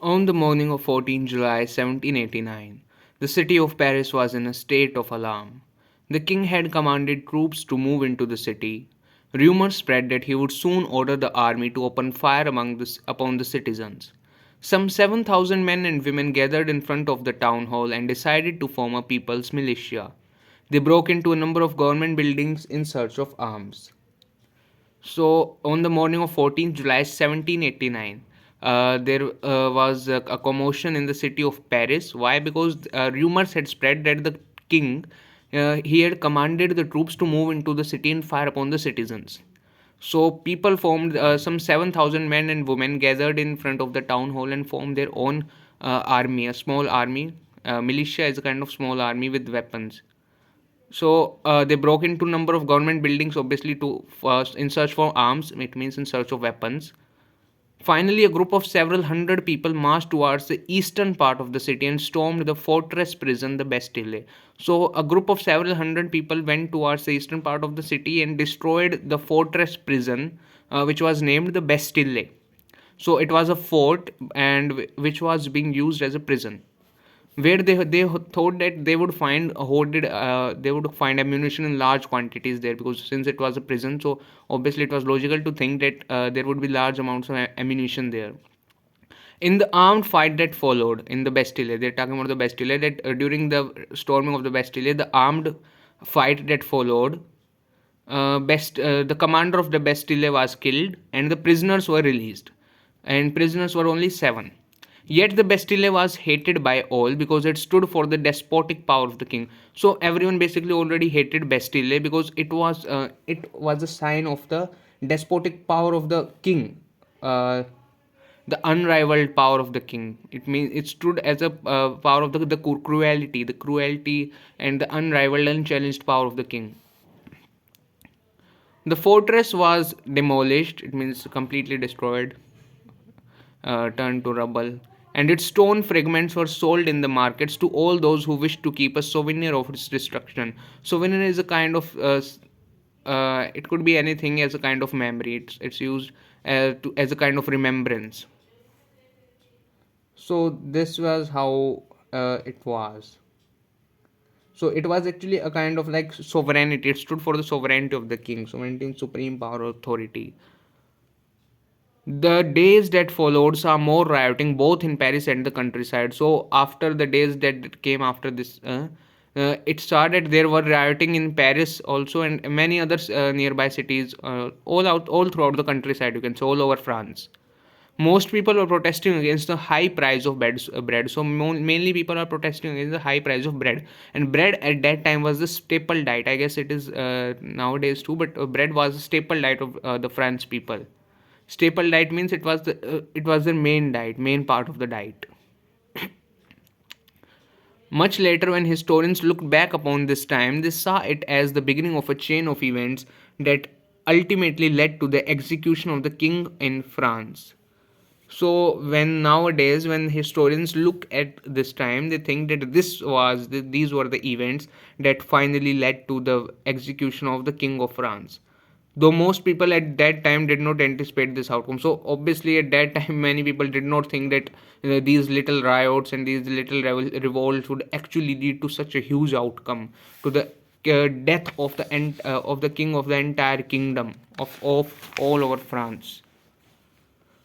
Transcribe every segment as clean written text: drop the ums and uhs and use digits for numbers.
On the morning of 14 July 1789, the city of Paris was in a state of alarm. The king had commanded troops to move into the city. Rumors spread that he would soon order the army to open fire upon the citizens. Some 7,000 men and women gathered in front of the town hall and decided to form a people's militia. They broke into a number of government buildings in search of arms. So, on the morning of 14th July 1789, there was a commotion in the city of Paris. Why? Because rumors had spread that the king he had commanded the troops to move into the city and fire upon the citizens. So people formed some 7,000 men and women gathered in front of the town hall and formed their own army, a small army. Militia is a kind of small army with weapons. So they broke into number of government buildings, obviously to in search for arms. It means in search of weapons. Finally, a group of several hundred people marched towards the eastern part of the city and stormed the fortress prison, the Bastille. So, a group of several hundred people went towards the eastern part of the city and destroyed the fortress prison, which was named the Bastille. So, it was a fort and which was being used as a prison where they thought that they would find hoarded they would find ammunition in large quantities there, because since it was a prison, so obviously it was logical to think that there would be large amounts of ammunition there. In the armed fight that followed in the Bastille, they're talking about the Bastille, that during the storming of the Bastille, the armed fight that followed, the commander of the Bastille was killed and the prisoners were released, and prisoners were only 7. Yet the Bastille was hated by all because it stood for the despotic power of the king. So everyone basically already hated Bastille because it was a sign of the despotic power of the king, uh, the unrivaled power of the king. It means it stood as a power of the cruelty and the unrivaled, unchallenged power of the king. The fortress was demolished. It means completely destroyed, turned to rubble, and its stone fragments were sold in the markets to all those who wished to keep a souvenir of its destruction. Souvenir is a kind of it could be anything as a kind of memory. It's used as a kind of remembrance. So this was how it was. So it was actually a kind of like sovereignty. It stood for the sovereignty of the king, sovereignty and supreme power or authority. The days that followed saw more rioting both in Paris and the countryside. So after the days that came after this, it started. There were rioting in Paris also and many other nearby cities, all throughout the countryside. You can say all over France. Most people are protesting against the high price of bread. So mainly people are protesting against the high price of bread, and bread at that time was the staple diet. I guess it is nowadays too, but bread was the staple diet of the French people. Staple diet means it was the main diet, main part of the diet. Much later, when historians looked back upon this time, they saw it as the beginning of a chain of events that ultimately led to the execution of the king in France. So when historians look at this time, they think that these were the events that finally led to the execution of the king of France. Though most people at that time did not anticipate this outcome. So obviously at that time many people did not think that these little riots and these little revolts would actually lead to such a huge outcome, to the death of the king of the entire kingdom of all over France.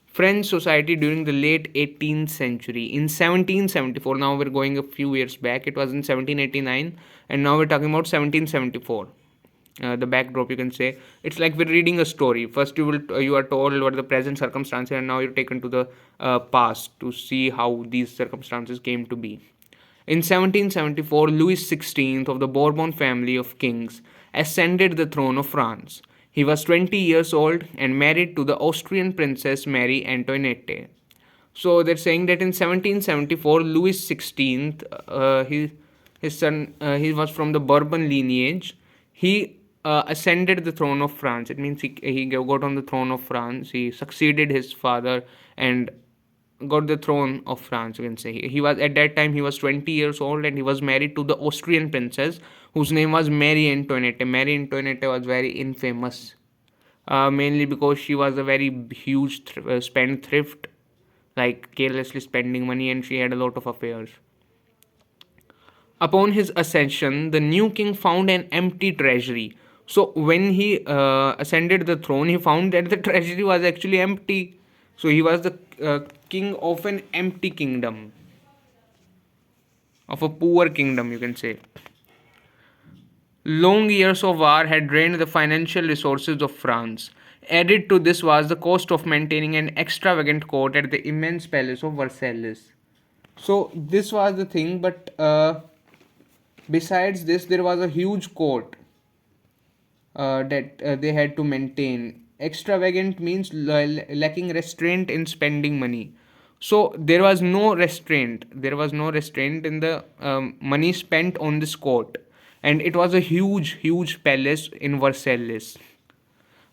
French society during the late 18th century. In 1774, now we're going a few years back, it was in 1789, and now we're talking about 1774. The backdrop, you can say, it's like we're reading a story. First you are told what the present circumstances, and now you're taken to the past to see how these circumstances came to be. In 1774, Louis XVI of the Bourbon family of kings ascended the throne of France. He was 20 years old and married to the Austrian princess Marie Antoinette. So they're saying that in 1774, Louis XVI, his son, he was from the Bourbon lineage. He ascended the throne of France. It means he got on the throne of France. He succeeded his father and got the throne of France. You can say he was at that time he was 20 years old and he was married to the Austrian princess whose name was Marie Antoinette. Marie Antoinette was very infamous, mainly because she was a very huge spendthrift, like carelessly spending money, and she had a lot of affairs. Upon his ascension, the new king found an empty treasury. So when he ascended the throne, he found that the treasury was actually empty. So he was the king of an empty kingdom, of a poor kingdom, you can say. Long years of war had drained the financial resources of France. Added to this was the cost of maintaining an extravagant court at the immense palace of Versailles. So this was the thing, but besides this, there was a huge court that they had to maintain. Extravagant means lacking restraint in spending money. So there was no restraint. There was no restraint in the money spent on this court, and it was a huge, huge palace in Versailles.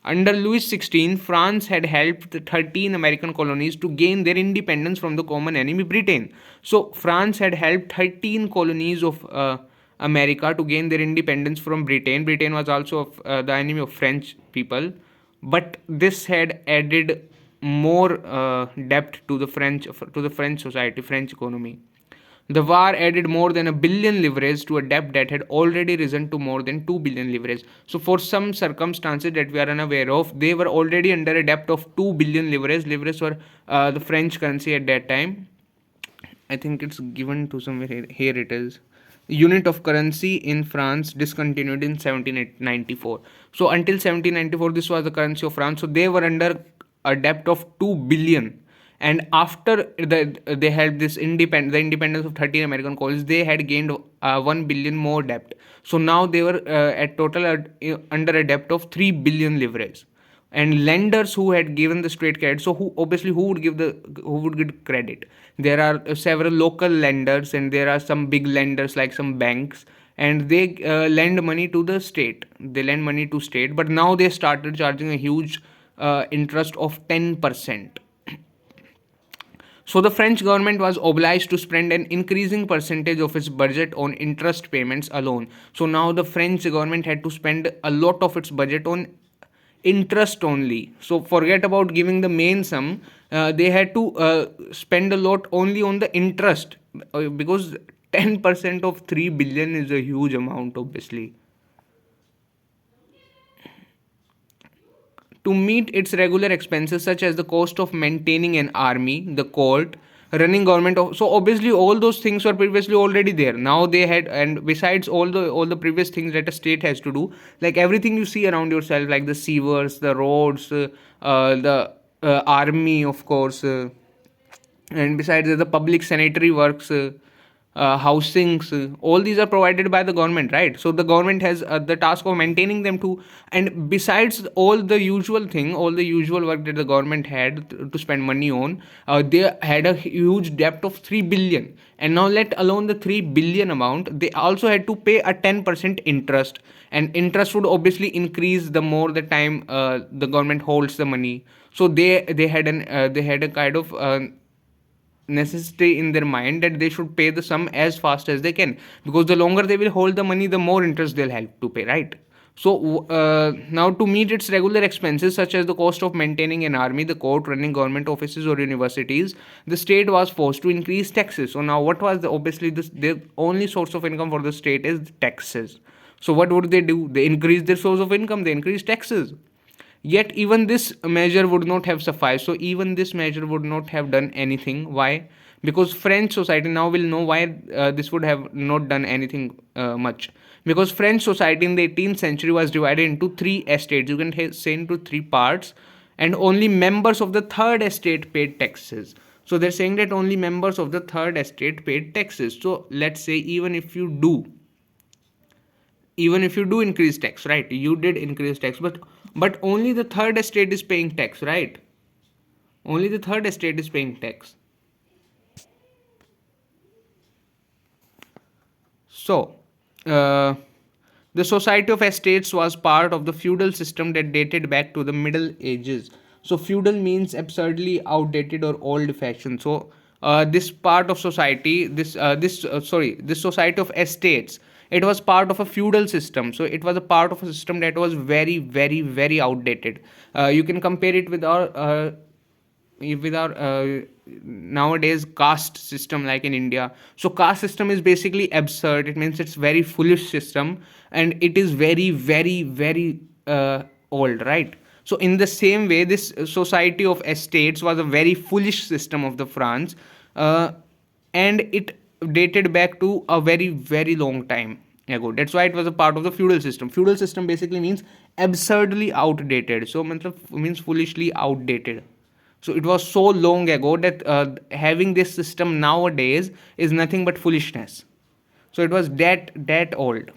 Under Louis XVI, France had helped 13 American colonies to gain their independence from the common enemy Britain. So, France had helped 13 colonies of America to gain their independence from Britain. Britain was also the enemy of French people, but this had added more debt to the French society, French economy. The war added more than a billion livres to a debt that had already risen to more than 2 billion livres. So, for some circumstances that we are unaware of, they were already under a debt of 2 billion livres. Livres were the French currency at that time. I think it's given to somewhere here. Here it is. Unit of currency in France discontinued in 1794. So, until 1794, this was the currency of France. So, they were under a debt of 2 billion, and after they had the independence of 13 American colonies, they had gained 1 billion more debt. So now they were at total under a debt of 3 billion livres. And lenders who had given the straight credit, so who would give credit? There are several local lenders, and there are some big lenders like some banks, and they lend money to the state. They lend money to state, but now they started charging a huge interest of 10%. So the French government was obliged to spend an increasing percentage of its budget on interest payments alone. So now the French government had to spend a lot of its budget on interest only. So forget about giving the main sum. They had to spend a lot only on the interest, because 10% of 3 billion is a huge amount, obviously. To meet its regular expenses such as the cost of maintaining an army, the court, running government so obviously all those things were previously already there. Now they had, and besides all the previous things that a state has to do, like everything you see around yourself, like the sewers, the roads, the army, of course, and besides the public sanitary works, housings, all these are provided by the government, right? So the government has the task of maintaining them too. And besides all the usual work that the government had to spend money on, they had a huge debt of 3 billion. And now let alone the 3 billion amount, they also had to pay a 10% interest, and interest would obviously increase the more the time the government holds the money. So they had a kind of necessity in their mind that they should pay the sum as fast as they can, because the longer they will hold the money, the more interest they'll have to pay, right? So now to meet its regular expenses such as the cost of maintaining an army, the court, running government offices or universities, the state was forced to increase taxes. So now what was the only source of income for the state is taxes. So what would they do? They increase their source of income, they increase taxes. Yet even this measure would not have sufficed. So even this measure would not have done anything. Why? Because French society, now will know why this would have not done anything much. Because French society in the 18th century was divided into three estates. You can say into three parts, and only members of the third estate paid taxes. So they're saying that only members of the third estate paid taxes. So let's say even if you do increase tax, right, you did increase tax, but only the third estate is paying tax, right? Only the third estate is paying tax. So the society of estates was part of the feudal system that dated back to the Middle Ages. So feudal means absurdly outdated or old fashioned. So this part of society, this society of estates, it was part of a feudal system. So it was a part of a system that was very, very, very outdated. You can compare it with our with our nowadays caste system like in India. So caste system is basically absurd. It means it's very foolish system, and it is very old, right? So in the same way, this society of estates was a very foolish system of the France, uh, and it dated back to a very long time ago. That's why it was a part of the feudal system. Feudal system basically means absurdly outdated. So means foolishly outdated. So it was so long ago that having this system nowadays is nothing but foolishness. So it was that old.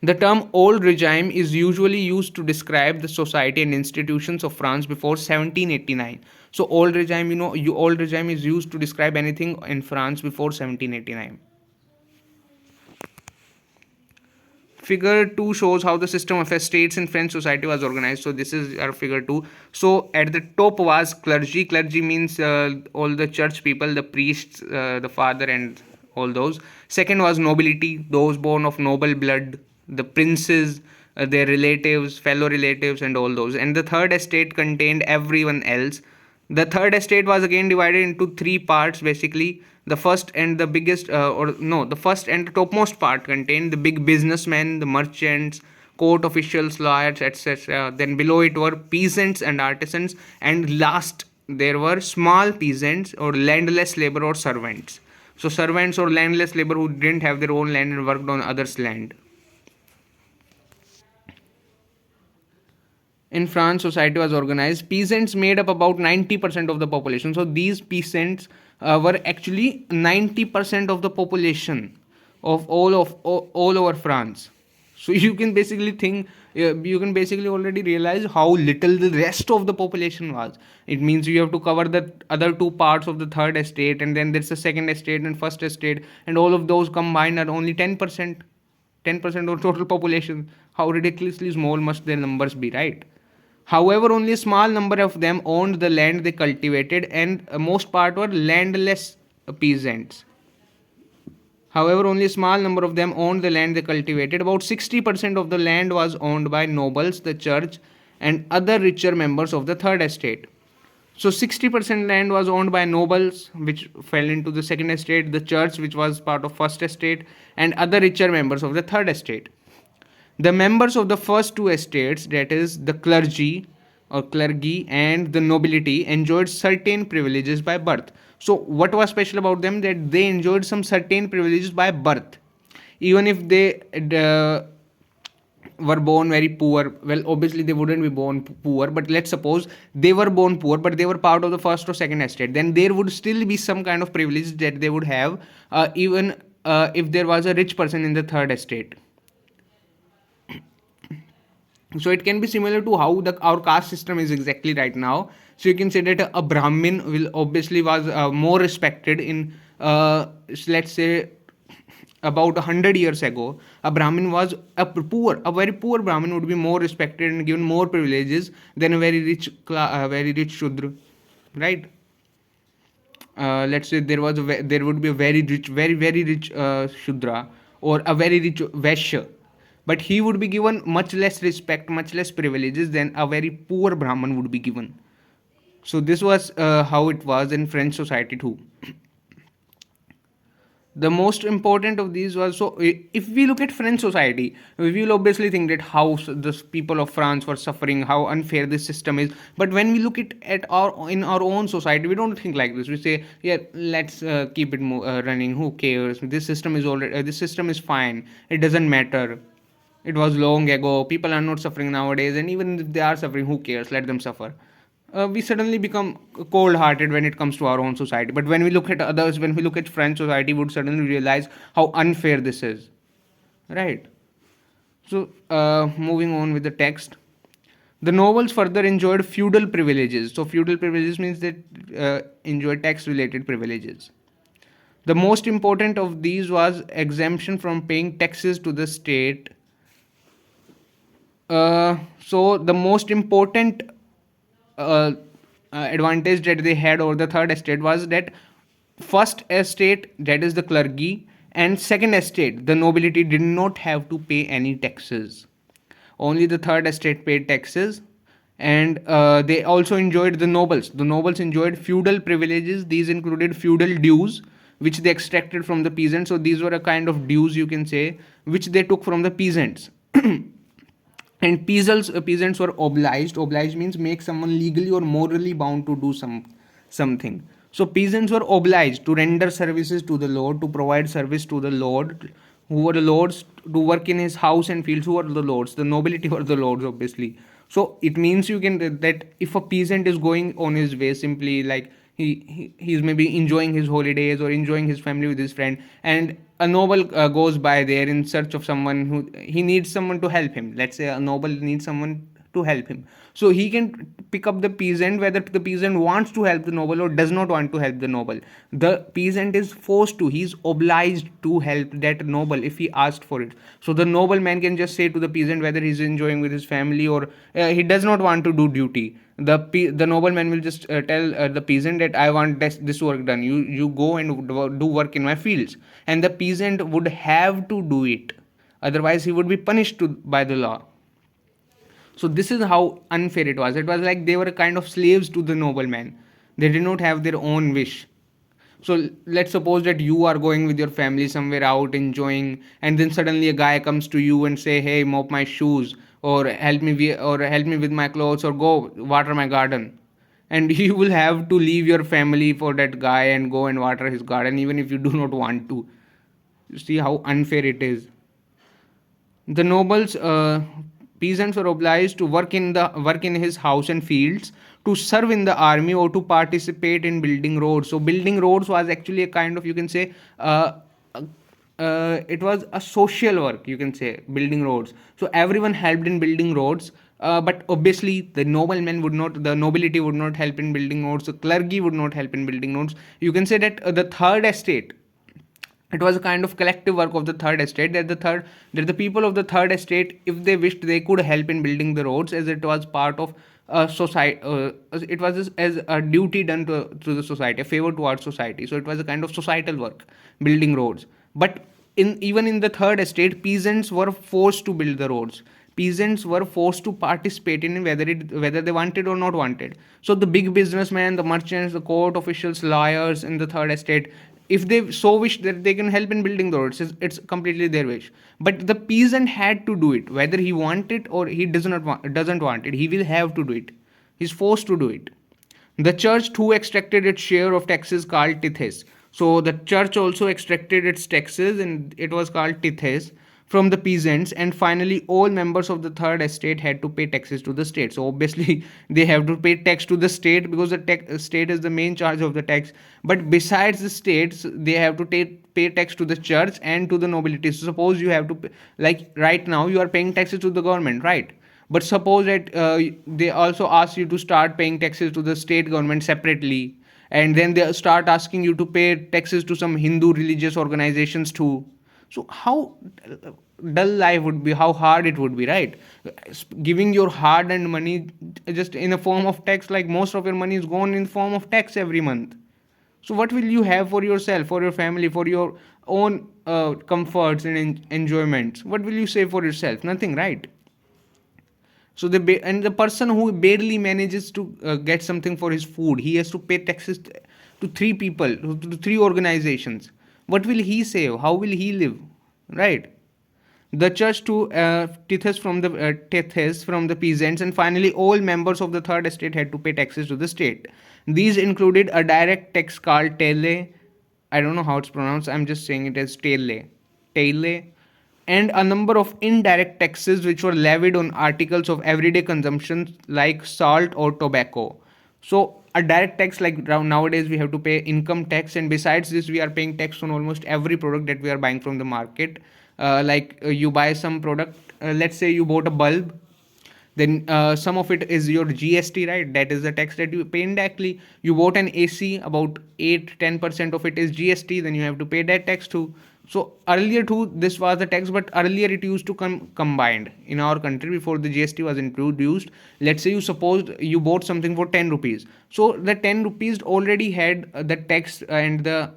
The term old regime is usually used to describe the society and institutions of France before 1789. So old regime, old regime is used to describe anything in France before 1789. Figure 2 shows how the system of estates in French society was organized. So this is our figure 2. So at the top was clergy. Clergy means all the church people, the priests, the father, and all those. Second was nobility, those born of noble blood, the princes, their relatives, fellow relatives, and all those. And the third estate contained everyone else. The third estate was again divided into three parts basically. The first and the biggest, the first and the topmost part contained the big businessmen, the merchants, court officials, lawyers, etc. Then below it were peasants and artisans, and last there were small peasants or landless labor or servants. So servants or landless labor who didn't have their own land and worked on others' land. In France, society was organized. Peasants made up about 90% of the population. So these peasants were actually 90% of the population of all over France. So you can basically think, you can basically already realize how little the rest of the population was. It means you have to cover the other two parts of the third estate, and then there's the second estate and first estate, and all of those combined are only 10%. 10% of total population. How ridiculously small must their numbers be, right? However, only a small number of them owned the land they cultivated, and most part were landless peasants. However, only a small number of them owned the land they cultivated. About 60% of the land was owned by nobles, the church, and other richer members of the third estate. So 60% land was owned by nobles, which fell into the second estate, the church, which was part of first estate, and other richer members of the third estate. The members of the first two estates, that is the clergy or clergy and the nobility, enjoyed certain privileges by birth. So what was special about them? That they enjoyed some certain privileges by birth. Even if they were born very poor, well, obviously they wouldn't be born poor, but let's suppose they were born poor, but they were part of the first or second estate, then there would still be some kind of privilege that they would have, even if there was a rich person in the third estate. So it can be similar to how our caste system is exactly right now. So you can say that a Brahmin will obviously was more respected in let's say about 100 years ago. A Brahmin was a very poor Brahmin would be more respected and given more privileges than a very rich Shudra, right? Let's say there would be a very rich Shudra or a very rich Vaishya, but he would be given much less respect, much less privileges than a very poor Brahman would be given. So this was how it was in French society too. The most important of these was, so if we look at French society, we will obviously think that how the people of France were suffering, how unfair this system is. But when we look at our own society, we don't think like this. We say, yeah, let's keep it running. Who cares? This system is fine. It doesn't matter. It was long ago. People are not suffering nowadays, and even if they are suffering, who cares? Let them suffer. We suddenly become cold-hearted when it comes to our own society. But when we look at others, when we look at French society, we would suddenly realize how unfair this is, right? So, moving on with the text. The nobles further enjoyed feudal privileges. So, feudal privileges means that enjoy tax-related privileges. The most important of these was exemption from paying taxes to the state. So, the most important advantage that they had over the third estate was that first estate, that is the clergy, and second estate, the nobility, did not have to pay any taxes. Only the third estate paid taxes, And they also enjoyed the nobles. The nobles enjoyed feudal privileges. These included feudal dues, which they extracted from the peasants. So these were a kind of dues, you can say, which they took from the peasants. And peasants were obliged. Obliged means make someone legally or morally bound to do something. So peasants were obliged to render services to the lord, to provide service to the lord, who were the lords, to work in his house and fields. Who were the lords? The nobility were the lords, obviously. So it means you can that if a peasant is going on his way, simply like he's maybe enjoying his holidays or enjoying his family with his friend, and a noble goes by there in search of someone who he needs someone to help him. Let's say a noble needs someone to help him, so he can pick up the peasant, whether the peasant wants to help the noble or does not want to help the noble. The peasant is forced to, he's obliged to help that noble if he asked for it. So the nobleman can just say to the peasant whether he's enjoying with his family or he does not want to do duty. The nobleman will just tell the peasant that I want this work done. You go and do work in my fields, and the peasant would have to do it, otherwise he would be punished by the law. So this is how unfair it was. It was like they were a kind of slaves to the nobleman. They did not have their own wish. So let's suppose that you are going with your family somewhere out enjoying, and then suddenly a guy comes to you and say, "Hey, mop my shoes, or help me with my clothes, or go water my garden." And you will have to leave your family for that guy and go and water his garden, even if you do not want to. You see how unfair it is. The nobles, peasants were obliged to work in his house and fields, to serve in the army, or to participate in building roads. So building roads was actually a kind of, you can say, it was a social work, you can say, building roads. So everyone helped in building roads. But obviously the nobility would not help in building roads, the clergy would not help in building roads. You can say that the third estate, it was a kind of collective work of the third estate, that the people of the third estate, if they wished, they could help in building the roads, as it was part of society. It was as a duty done to the society, a favor towards society. So it was a kind of societal work, building roads. But even in the third estate, peasants were forced to build the roads. Peasants were forced to participate in whether they wanted or not wanted. So the big businessmen, the merchants, the court officials, lawyers in the third estate, if they so wish that they can help in building the roads, it's completely their wish. But the peasant had to do it, whether he want it or he doesn't want it. He will have to do it. He's forced to do it. The church too extracted its share of taxes, called tithes. So the church also extracted its taxes, and it was called tithes, from the peasants. And finally, all members of the third estate had to pay taxes to the state. So obviously they have to pay tax to the state, because the state is the main charge of the tax. But besides the states, they have to pay tax to the church and to the nobility. So suppose you have to pay, like right now you are paying taxes to the government, right? But suppose that they also ask you to start paying taxes to the state government separately, and then they start asking you to pay taxes to some Hindu religious organizations too. So how dull life would be, how hard it would be, right? Giving your hard earned money just in a form of tax, like most of your money is gone in the form of tax every month. So what will you have for yourself, for your family, for your own comforts and enjoyments? What will you save for yourself? Nothing, right? So and the person who barely manages to get something for his food, he has to pay taxes to three people, to three organizations. What will he save? How will he live? Right? The church to tithes from the peasants, and finally all members of the third estate had to pay taxes to the state. These included a direct tax called tele. I don't know how it's pronounced. I'm just saying it as tele, and a number of indirect taxes which were levied on articles of everyday consumption like salt or tobacco. So a direct tax, like nowadays we have to pay income tax, and besides this we are paying tax on almost every product that we are buying from the market. You buy some product, let's say you bought a bulb, then some of it is your GST, right? That is the tax that you pay indirectly. You bought an AC, about 8-10% of it is GST, then you have to pay that tax too. So earlier too this was the tax, but earlier it used to come combined in our country before the GST was introduced. Let's say you supposed you bought something for 10 rupees, so the 10 rupees already had the tax and the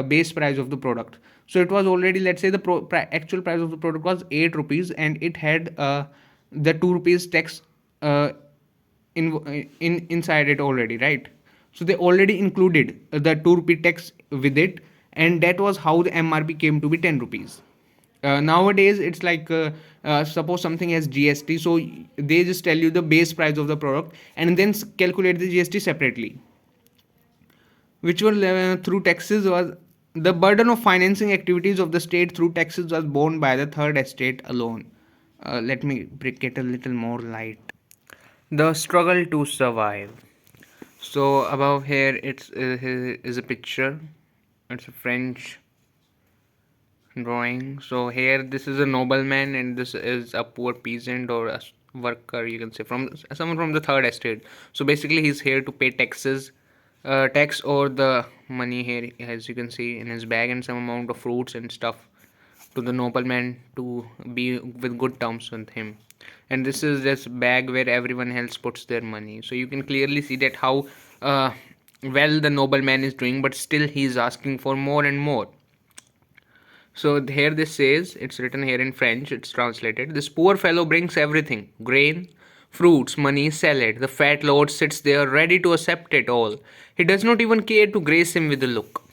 base price of the product. So it was already, let's say the actual price of the product was 8 rupees, and it had the 2 rupees tax uh, inside it already, right? So they already included the 2 rupee tax with it, and that was how the MRP came to be 10 rupees. Nowadays it's like suppose something has GST, so they just tell you the base price of the product and then calculate the GST separately, which were through taxes was the burden of financing activities of the state through taxes was borne by the third estate alone. Let me break it a little more light. The struggle to survive. So above here is a picture. It's a French drawing. So here this is a nobleman and this is a poor peasant or a worker, you can say, from someone from the third estate. So basically he's here to pay taxes, tax or the money here, as you can see in his bag, and some amount of fruits and stuff to the nobleman to be with good terms with him. And this is this bag where everyone else puts their money. So you can clearly see that how well the nobleman is doing, but still he is asking for more and more. So here this says, it's written here in French, it's translated, this poor fellow brings everything, grain, fruits, money, salad. The fat lord sits there ready to accept it all. He does not even care to grace him with a look.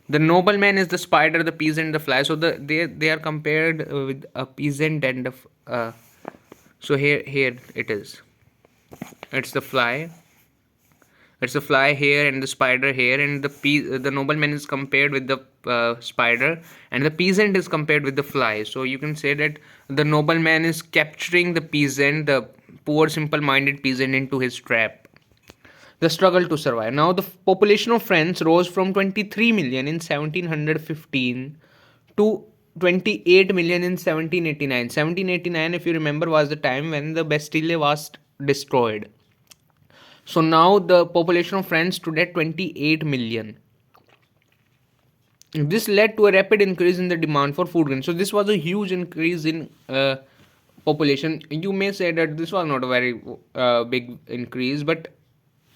The nobleman is the spider, the peasant, the fly. So they are compared with a peasant and a so here it is. It's the fly. It's the fly here and the spider here, and the nobleman is compared with the spider, and the peasant is compared with the fly. So you can say that the nobleman is capturing the peasant, the poor simple-minded peasant, into his trap. The struggle to survive. Now the population of France rose from 23 million in 1715 to 28 million in 1789. 1789, if you remember, was the time when the Bastille was destroyed. So now the population of France stood at 28 million. This led to a rapid increase in the demand for food grains. So this was a huge increase in population. You may say that this was not a very big increase, but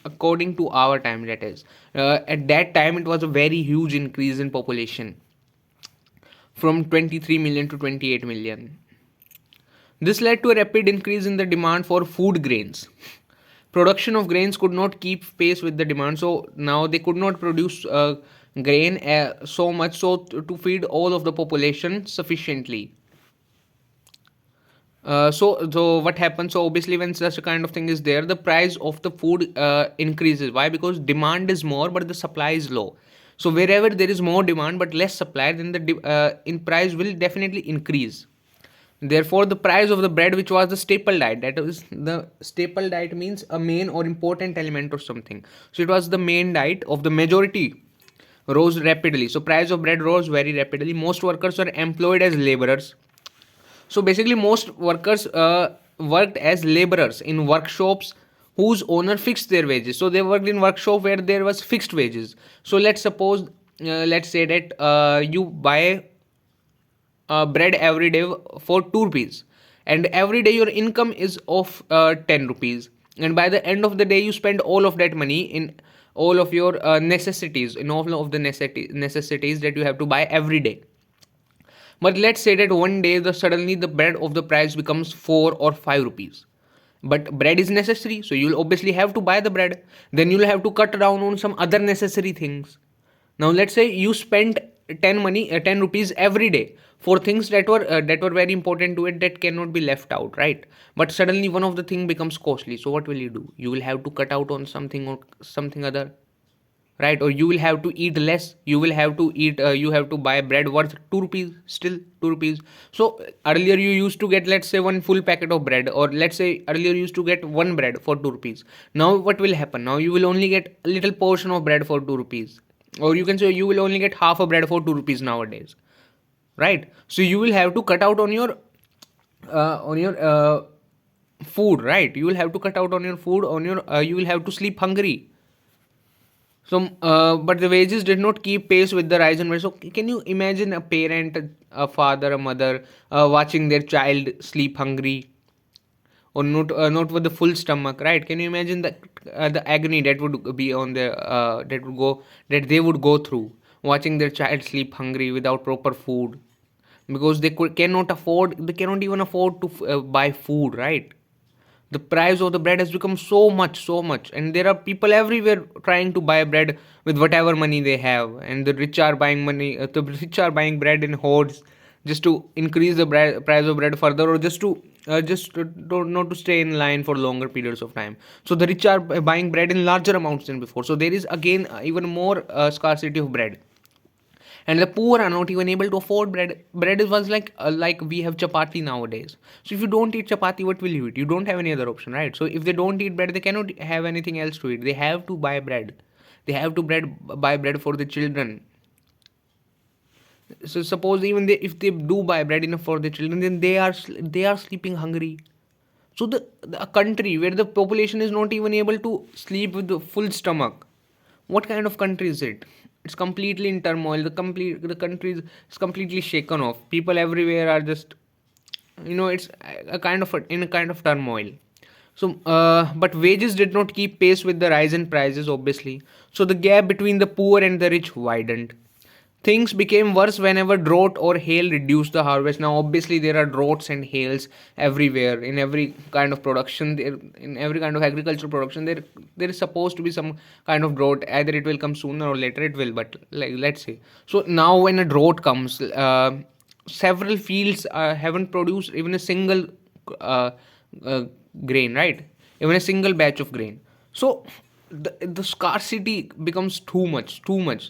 according to our time, that is, at that time it was a very huge increase in population from 23 million to 28 million. This led to a rapid increase in the demand for food grains. Production of grains could not keep pace with the demand, so now they could not produce grain so much so to feed all of the population sufficiently. So what happens? So obviously, when such a kind of thing is there, the price of the food increases. Why? Because demand is more, but the supply is low. So wherever there is more demand but less supply, then the in price will definitely increase. Therefore, the price of the bread, which was the staple diet, that is, the staple diet means a main or important element or something. So it was the main diet of the majority, rose rapidly. So price of bread rose very rapidly. Most workers were employed as laborers. So basically, most workers worked as laborers in workshops whose owner fixed their wages. So they worked in workshop where there was fixed wages. So let's suppose, let's say that you buy bread every day for 2 rupees, and every day your income is of 10 rupees, and by the end of the day you spend all of that money in all of your necessities, in all of the necessities that you have to buy every day. But let's say that one day suddenly the bread of the price becomes 4 or 5 rupees. But bread is necessary, so you'll obviously have to buy the bread. Then you'll have to cut down on some other necessary things. Now let's say you spent 10 rupees every day for things that were very important to it, that cannot be left out, right? But suddenly one of the thing becomes costly. So what will you do? You will have to cut out on something or something other, right? Or you will have to eat less. You will have to eat you have to buy bread worth 2 rupees, still 2 rupees. So earlier you used to get, let's say, one full packet of bread, or let's say earlier you used to get one bread for 2 rupees. Now what will happen? Now you will only get a little portion of bread for 2 rupees, or you can say you will only get half a bread for 2 rupees nowadays, right? So you will have to cut out on your food, right? You will have to cut out on your food, on your you will have to sleep hungry. So but the wages did not keep pace with the rise in wages. So can you imagine a parent, a father, a mother watching their child sleep hungry, or not with the full stomach, right? Can you imagine the agony that would be on the that they would go through watching their child sleep hungry without proper food, because they cannot even afford to buy food, right? The price of the bread has become so much, and there are people everywhere trying to buy bread with whatever money they have, and the rich are buying the rich are buying bread in hordes just to increase the price of bread further, or not to stay in line for longer periods of time. So the rich are buying bread in larger amounts than before, so there is again even more scarcity of bread, and the poor are not even able to afford bread. Bread was like we have chapati nowadays. So if you don't eat chapati, what will you eat? You don't have any other option, right? So if they don't eat bread, they cannot have anything else to eat. They have to buy bread. They have to buy bread for the children. So suppose even if they do buy bread enough for the children, then they are sleeping hungry. So a country where the population is not even able to sleep with the full stomach, what kind of country is it? It's completely in turmoil. The country is completely shaken off. People everywhere are just, it's in a kind of turmoil. So, but wages did not keep pace with the rise in prices, obviously. So the gap between the poor and the rich widened. Things became worse whenever drought or hail reduced the harvest. Now, obviously, there are droughts and hails everywhere in every kind of production. In every kind of agricultural production, there is supposed to be some kind of drought. Either it will come sooner or later. It will, but like let's say. So now, when a drought comes, several fields haven't produced even a single uh, uh, grain, right? Even a single batch of grain. So the scarcity becomes too much.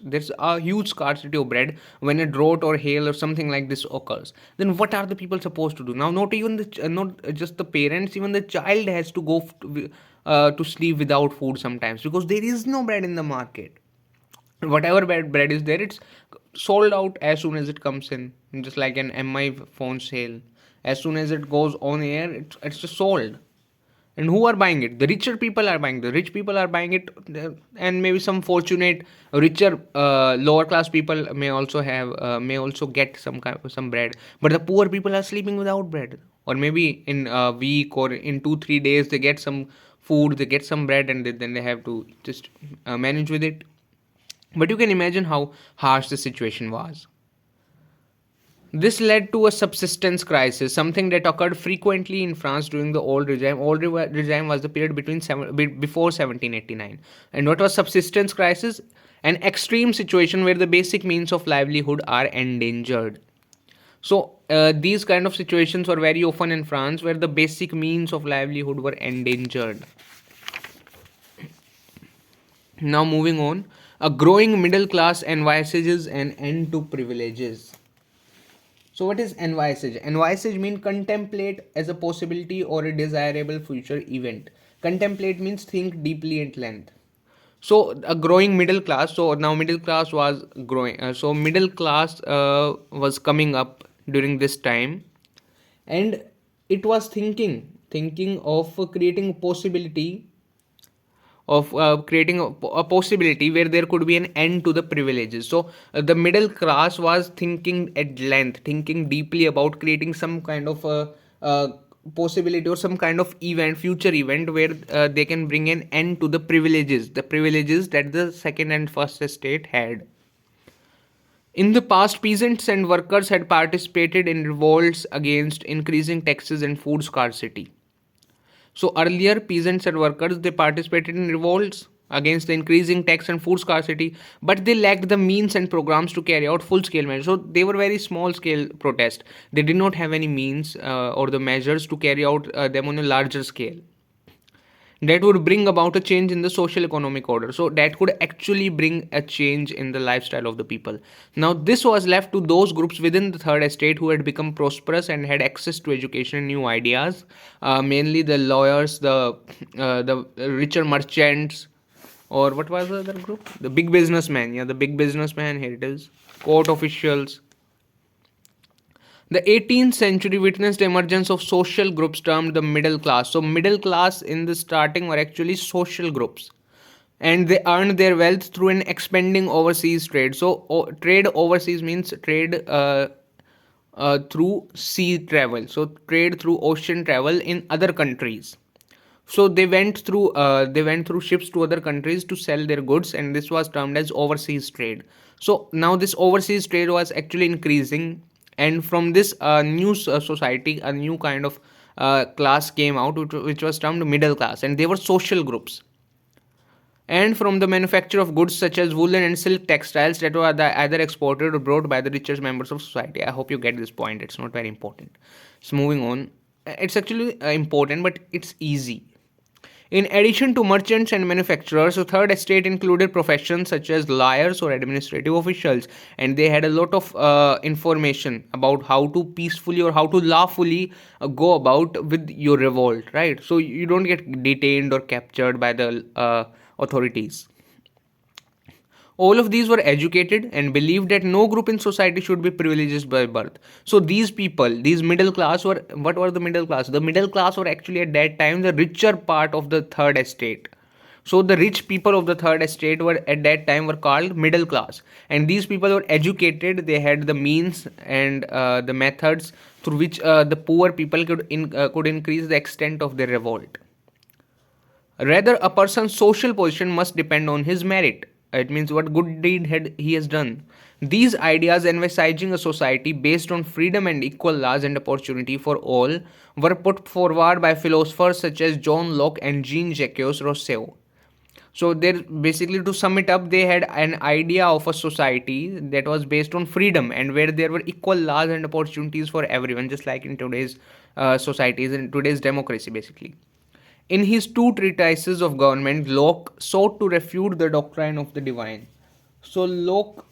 There's a huge scarcity of bread when a drought or hail or something like this occurs. Then what are the people supposed to do? Now, not even not just the parents, even the child has to go to sleep without food sometimes, because there is no bread in the market. Whatever bread is there, it's sold out as soon as it comes in, just like an mi phone sale. As soon as it goes on air, it's just sold. And who are buying it? The richer people are buying. The rich people are buying it, and maybe some fortunate richer lower class people may also get some bread. But the poor people are sleeping without bread, or maybe in a week or in 2 3 days they get some food, they get some bread, and then they have to just manage with it. But you can imagine how harsh the situation was. This led to a subsistence crisis, something that occurred frequently in France during the old regime. Regime was the period before 1789. And what was subsistence crisis? An extreme situation where the basic means of livelihood are endangered. So these kind of situations were very often in France, where the basic means of livelihood were endangered. Now moving on, a growing middle class envisages an end to privileges. So what is envisage? Envisage means contemplate as a possibility or a desirable future event. Contemplate means think deeply at length. So a growing middle class. So now middle class was growing. So middle class was coming up during this time, and it was thinking of creating a possibility of creating a possibility where there could be an end to the privileges. So the middle class was thinking at length, thinking deeply about creating some kind of possibility or some kind of future event, where they can bring an end to the privileges that the second and first estate had. In the past, peasants and workers had participated in revolts against increasing taxes and food scarcity. So earlier, peasants and workers, they participated in revolts against the increasing tax and food scarcity, but they lacked the means and programs to carry out full-scale measures. So they were very small-scale protest. They did not have any means or the measures to carry out them on a larger scale that would bring about a change in the social economic order. So that could actually bring a change in the lifestyle of the people. Now this was left to those groups within the third estate who had become prosperous and had access to education and new ideas, mainly the lawyers, the richer merchants, or what was the other group, the big businessmen. Yeah, the big businessmen, here it is, court officials. The 18th century witnessed the emergence of social groups termed the middle class. So, middle class in the starting were actually social groups, and they earned their wealth through an expanding overseas trade. So, trade overseas means trade through sea travel. So, trade through ocean travel in other countries. So they went through ships to other countries to sell their goods, and this was termed as overseas trade. So now this overseas trade was actually increasing, and from this new society, a new kind of class came out, which was termed middle class, and they were social groups. And from the manufacture of goods such as woolen and silk textiles that were either exported or brought by the richest members of society. I hope you get this point. It's not very important. So moving on, it's actually important, but it's easy. In addition to merchants and manufacturers, the third estate included professions such as lawyers or administrative officials, and they had a lot of information about how to peacefully or how to lawfully go about with your revolt, right? So you don't get detained or captured by the authorities. All of these were educated and believed that no group in society should be privileged by birth. So these people, these middle class, were what were the middle class? The middle class were actually at that time the richer part of the third estate. So the rich people of the third estate were at that time were called middle class, and these people were educated. They had the means and the methods through which the poor people could increase the extent of their revolt. Rather, a person's social position must depend on his merit. It means what good deed he has done. These ideas emphasizing a society based on freedom and equal laws and opportunity for all were put forward by philosophers such as John Locke and Jean-Jacques Rousseau. So there, basically, to sum it up, they had an idea of a society that was based on freedom and where there were equal laws and opportunities for everyone, just like in today's societies, in today's democracy, basically. In his two treatises of government, Locke sought to refute the doctrine of the divine. So Locke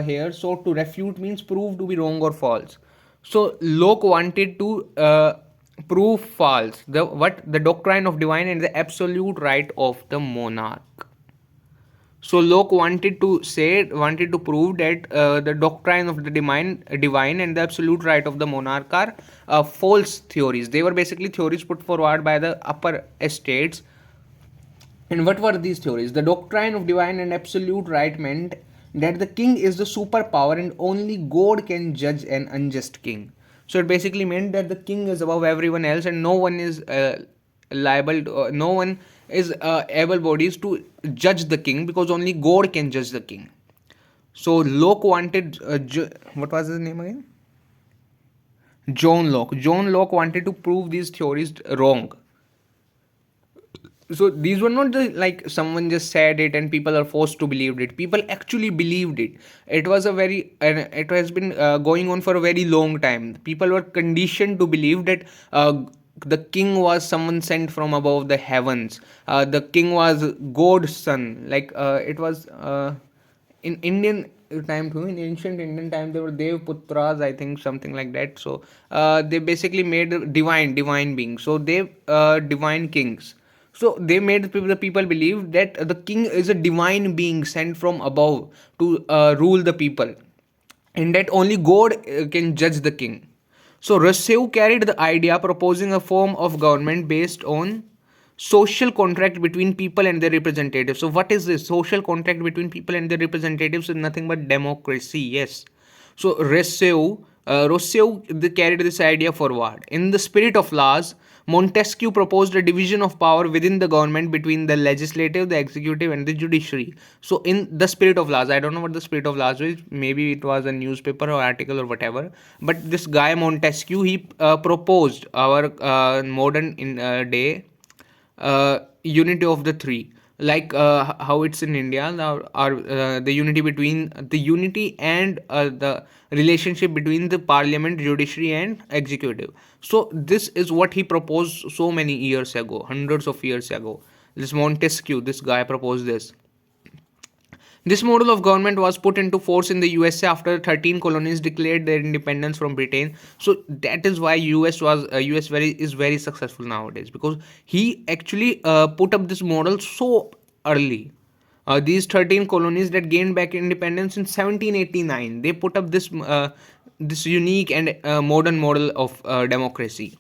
here sought to refute means prove to be wrong or false. So Locke wanted to prove false the doctrine of divine and the absolute right of the monarch. So Locke wanted to prove that the doctrine of the divine and the absolute right of the monarch are false theories. They were basically theories put forward by the upper estates. And what were these theories? The doctrine of divine and absolute right meant that the king is the superpower and only God can judge an unjust king. So it basically meant that the king is above everyone else and no one is liable to, no one is able bodies to judge the king, because only God can judge the king. So Locke wanted what was his name again? John Locke. John Locke wanted to prove these theories wrong. So these were not like someone just said it and people are forced to believe it. People actually believed it. It was a very it has been going on for a very long time. People were conditioned to believe that the king was someone sent from above the heavens. The king was God's son. Like it was in Indian time too. In ancient Indian time, there were Dev Putras, I think, something like that. So they basically made divine beings. So they divine kings. So they made the people believe that the king is a divine being sent from above to rule the people, and that only God can judge the king. So Rousseau carried the idea, proposing a form of government based on social contract between people and their representatives. So what is this social contract between people and their representatives? Is nothing but democracy. Yes. So Rousseau carried this idea forward. In the spirit of laws, Montesquieu proposed a division of power within the government between the legislative, the executive, and the judiciary. So, in the spirit of laws, I don't know what the spirit of laws is. Maybe it was a newspaper or article or whatever. But this guy Montesquieu, he proposed our modern day unity of the three, like how it's in India now, the unity between the unity and the relationship between the parliament, judiciary, and executive. So this is what he proposed so many years ago, hundreds of years ago. This Montesquieu, this guy proposed this. This model of government was put into force in the USA after 13 colonies declared their independence from Britain. So that is why US is very successful nowadays, because he actually put up this model so early. These 13 colonies that gained back independence in 1789, they put up this unique and modern model of democracy.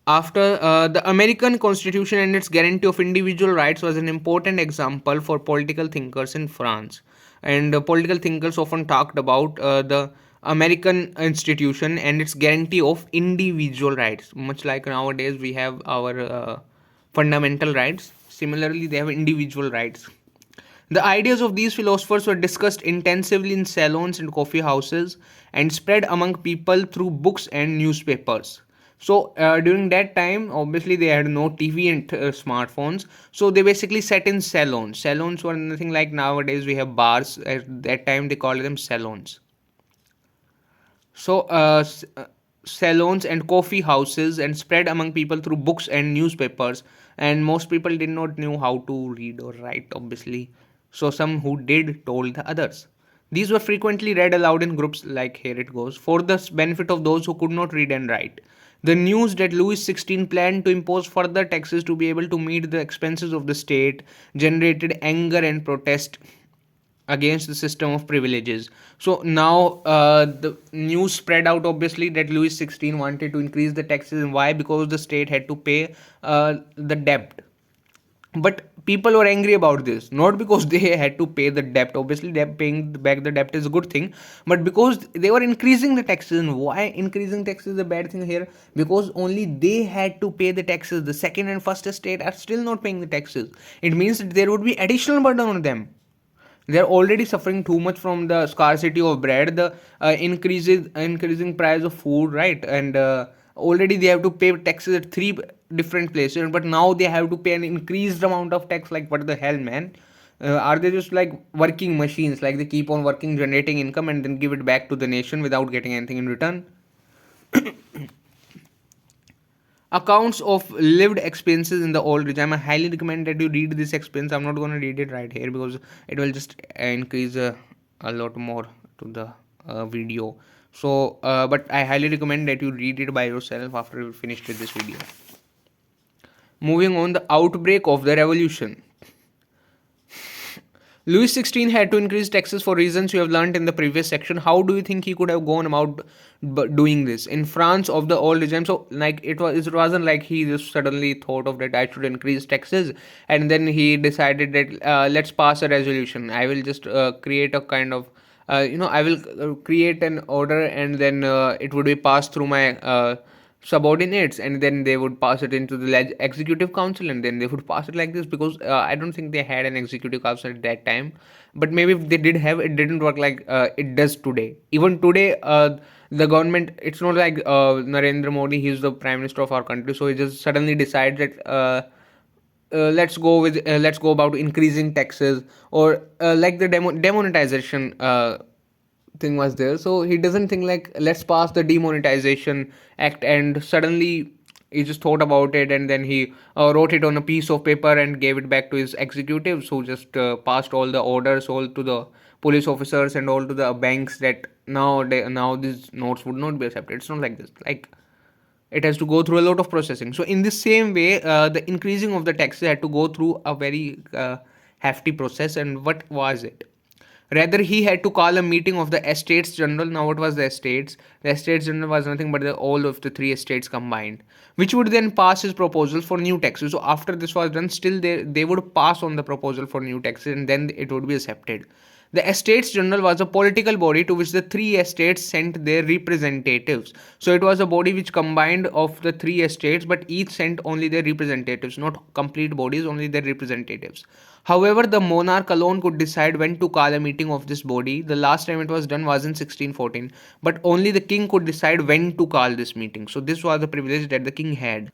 After the American Constitution and its guarantee of individual rights was an important example for political thinkers in France. And political thinkers often talked about the American institution and its guarantee of individual rights. Much like nowadays we have our fundamental rights, similarly they have individual rights. The ideas of these philosophers were discussed intensively in salons and coffee houses and spread among people through books and newspapers. So during that time, obviously they had no TV and smartphones. So they basically sat in salons. Salons were nothing like nowadays we have bars. At that time they called them salons. So salons and coffee houses and spread among people through books and newspapers. And most people did not know how to read or write, obviously. So some who did told the others. These were frequently read aloud in groups, like here it goes, for the benefit of those who could not read and write. The news that Louis XVI planned to impose further taxes to be able to meet the expenses of the state generated anger and protest against the system of privileges. So now the news spread out, obviously, that Louis XVI wanted to increase the taxes. And why? Because the state had to pay the debt. But people were angry about this, not because they had to pay the debt. Obviously paying back the debt is a good thing, but because they were increasing the taxes. And why increasing taxes is a bad thing here? Because only they had to pay the taxes. The second and first estate are still not paying the taxes. It means that there would be additional burden on them. They're already suffering too much from the scarcity of bread, the increasing price of food, right? And already they have to pay taxes at three different places, but now they have to pay an increased amount of tax. Like, what the hell, man? Are they just like working machines? Like, they keep on working, generating income, and then give it back to the nation without getting anything in return? Accounts of lived expenses in the old regime. I highly recommend that you read this expense. I'm not going to read it right here because it will just increase a lot more to the video. So but I highly recommend that you read it by yourself after you finished with this video. Moving on, the outbreak of the revolution. Louis XVI had to increase taxes for reasons you have learnt in the previous section. How do you think he could have gone about doing this in France of the old regime? So, like, it wasn't like he just suddenly thought of that I should increase taxes, and then he decided that let's pass a resolution. I will just create a kind of I will create an order, and then it would be passed through my subordinates, and then they would pass it into the executive council, and then they would pass it like this. Because I don't think they had an executive council at that time, but maybe if they did have, it didn't work like it does today. Even today, the government, it's not like Narendra Modi, he's the prime minister of our country, so he just suddenly decides that let's go about increasing taxes, or like the demonetization thing was there. So he doesn't think like let's pass the demonetization act, and suddenly he just thought about it, and then he wrote it on a piece of paper and gave it back to his executives, who just passed all the orders all to the police officers and all to the banks that now these notes would not be accepted. It's not like this. Like, it has to go through a lot of processing. So in the same way, the increasing of the taxes had to go through a very hefty process. And what was it? Rather, he had to call a meeting of the Estates General. Now, what was the Estates? The Estates General was nothing but all of the three estates combined, which would then pass his proposals for new taxes. So after this was done, still they would pass on the proposal for new taxes, and then it would be accepted. The Estates General was a political body to which the three estates sent their representatives. So it was a body which combined of the three estates, but each sent only their representatives, not complete bodies, only their representatives. However, the monarch alone could decide when to call a meeting of this body. The last time it was done was in 1614, but only the king could decide when to call this meeting. So this was the privilege that the king had.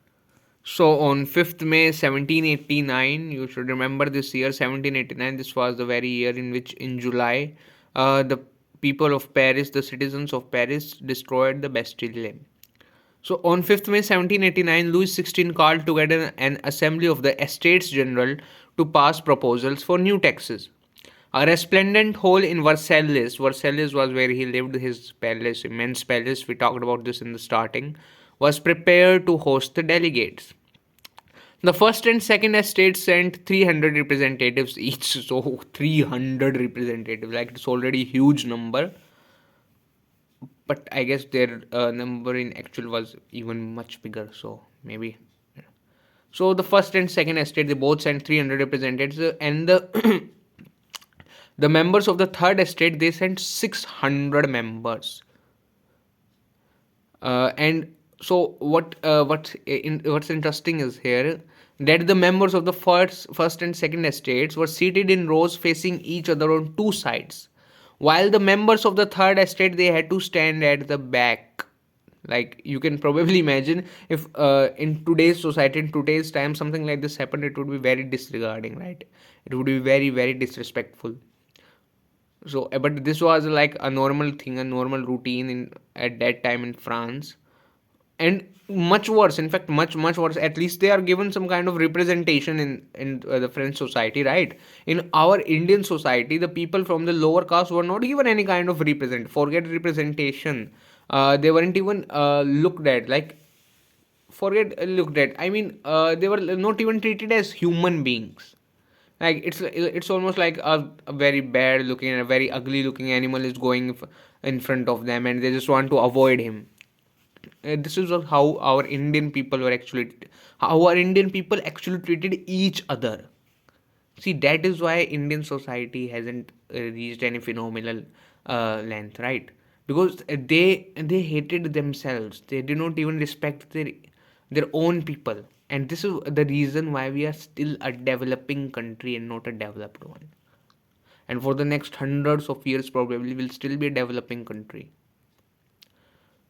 So on 5th May 1789, you should remember this year 1789. This was the very year in which, in July, the people of Paris, the citizens of Paris, destroyed the Bastille. So on 5th May 1789, Louis XVI called together an assembly of the Estates General to pass proposals for new taxes. A resplendent hall in Versailles was where he lived, his palace, immense palace, we talked about this in the starting, was prepared to host the delegates. The first and second estate sent 300 representatives each. So 300 representatives, like, it's already a huge number. But I guess their number in actual was even much bigger. So maybe. So the first and second estate, they both sent 300 representatives, and the the members of the third estate, they sent 600 members. And so what's interesting is here that the members of the first and second estates were seated in rows facing each other on two sides, while the members of the third estate, they had to stand at the back. Like, you can probably imagine if in today's society, in today's time, something like this happened, it would be very disregarding, right? It would be very, very disrespectful. So, but this was like a normal thing, a normal routine in at that time in France. And much worse, in fact, much worse. At least they are given some kind of representation in the French society, right? In our Indian society, the people from the lower caste were not given any kind of forget representation. They weren't even looked at, like, forget looked at, I mean, they were not even treated as human beings. Like, it's almost like a very bad looking and a very ugly looking animal is going in front of them, and they just want to avoid him. This is how our Indian people were actually, how our Indian people actually treated each other. See, that is why Indian society hasn't reached any phenomenal length, right? Because they hated themselves. They did not even respect their own people, and this is the reason why we are still a developing country and not a developed one. And for the next hundreds of years, probably will still be a developing country.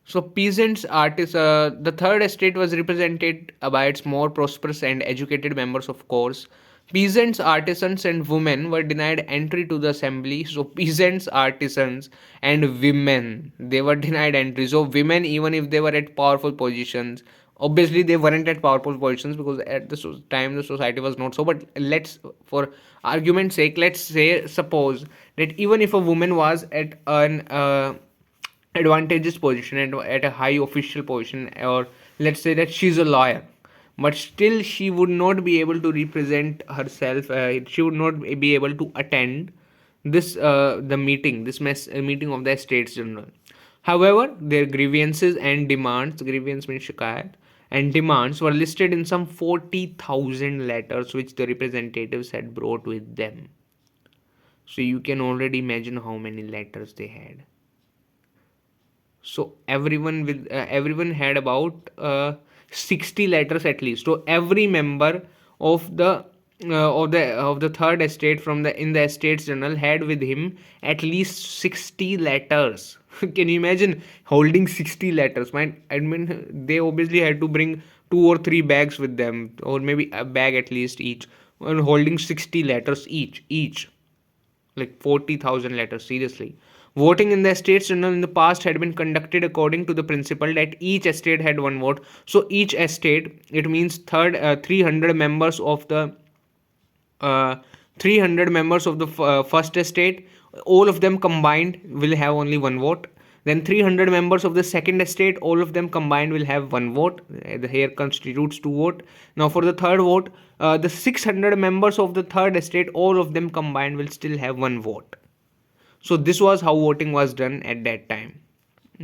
So peasants, artists, the third estate was represented by its more prosperous and educated members, of course. Peasants, artisans, and women were denied entry to the assembly. So peasants, artisans, and women, they were denied entry. So women, even if they were at powerful positions, obviously they weren't at powerful positions because at the time the society was not so. But let's, for argument's sake, let's say, suppose that even if a woman was at an advantageous position and at a high official position, or let's say that she's a lawyer, but still she would not be able to represent herself, she would not be able to attend this the meeting, meeting of the Estates General. However, their grievances and demands, grievance means shikayat, and demands were listed in some 40,000 letters which the representatives had brought with them. So you can already imagine how many letters they had. So everyone had about 60 letters at least. So every member of the third estate from the in the Estates General had with him at least 60 letters. Can you imagine holding 60 letters? I mean, they obviously had to bring 2 or 3 bags with them, or maybe a bag at least each, and holding 60 letters each, like 40,000 letters, seriously. Voting in the Estates General in the past had been conducted according to the principle that each estate had one vote. So each estate, it means 300 members of the uh, 300 members of the first estate, all of them combined will have only one vote. Then 300 members of the second estate, all of them combined will have one vote. The here constitutes 2 votes. Now for the third vote, the 600 members of the third estate, all of them combined will still have one vote. So this was how voting was done at that time.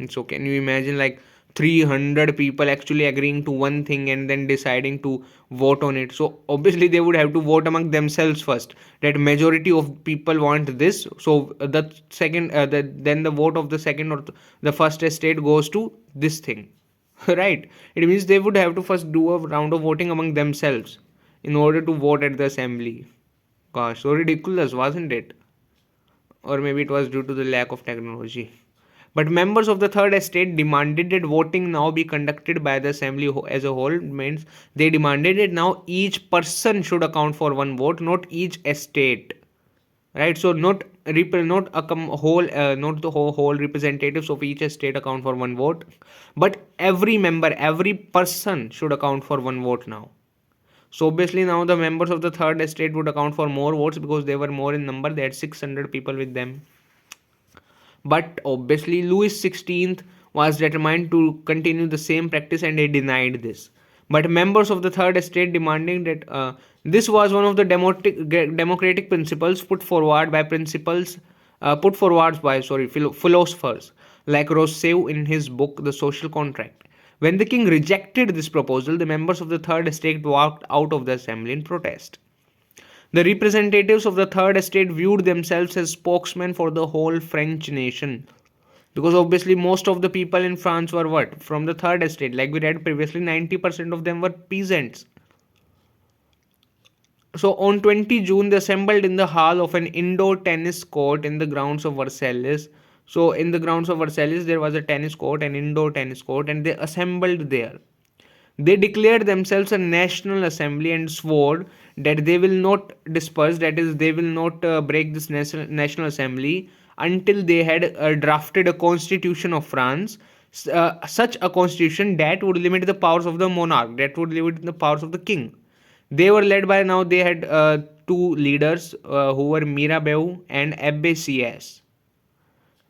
So can you imagine, like, 300 people actually agreeing to one thing and then deciding to vote on it? So obviously they would have to vote among themselves first, that majority of people want this. So the second then the vote of the second or the first estate goes to this thing. Right? It means they would have to first do a round of voting among themselves in order to vote at the assembly. Gosh, so ridiculous, wasn't it? Or maybe it was due to the lack of technology. But members of the third estate demanded that voting now be conducted by the assembly as a whole. Means they demanded that now each person should account for one vote, not each estate. Right? So not a whole not the whole representatives of each estate account for one vote, but every member, every person should account for one vote now. So obviously now the members of the third estate would account for more votes because they were more in number. They had 600 people with them. But obviously Louis XVI was determined to continue the same practice and he denied this. But members of the third estate demanding that this was one of the democratic principles put forward by philosophers like Rousseau in his book The Social Contract. When the king rejected this proposal, the members of the third estate walked out of the assembly in protest. The representatives of the third estate viewed themselves as spokesmen for the whole French nation. Because obviously most of the people in France were what? From the third estate. Like we read previously, 90% of them were peasants. So on 20 June, they assembled in the hall of an indoor tennis court in the grounds of Versailles. So in the grounds of Versailles, there was a tennis court, an indoor tennis court, and they assembled there. They declared themselves a national assembly and swore that they will not disperse, that is, they will not break this national assembly until they had drafted a constitution of France, such a constitution that would limit the powers of the monarch, that would limit the powers of the king. They were led by, now they had two leaders who were Mirabeau and Abbe Sieyès.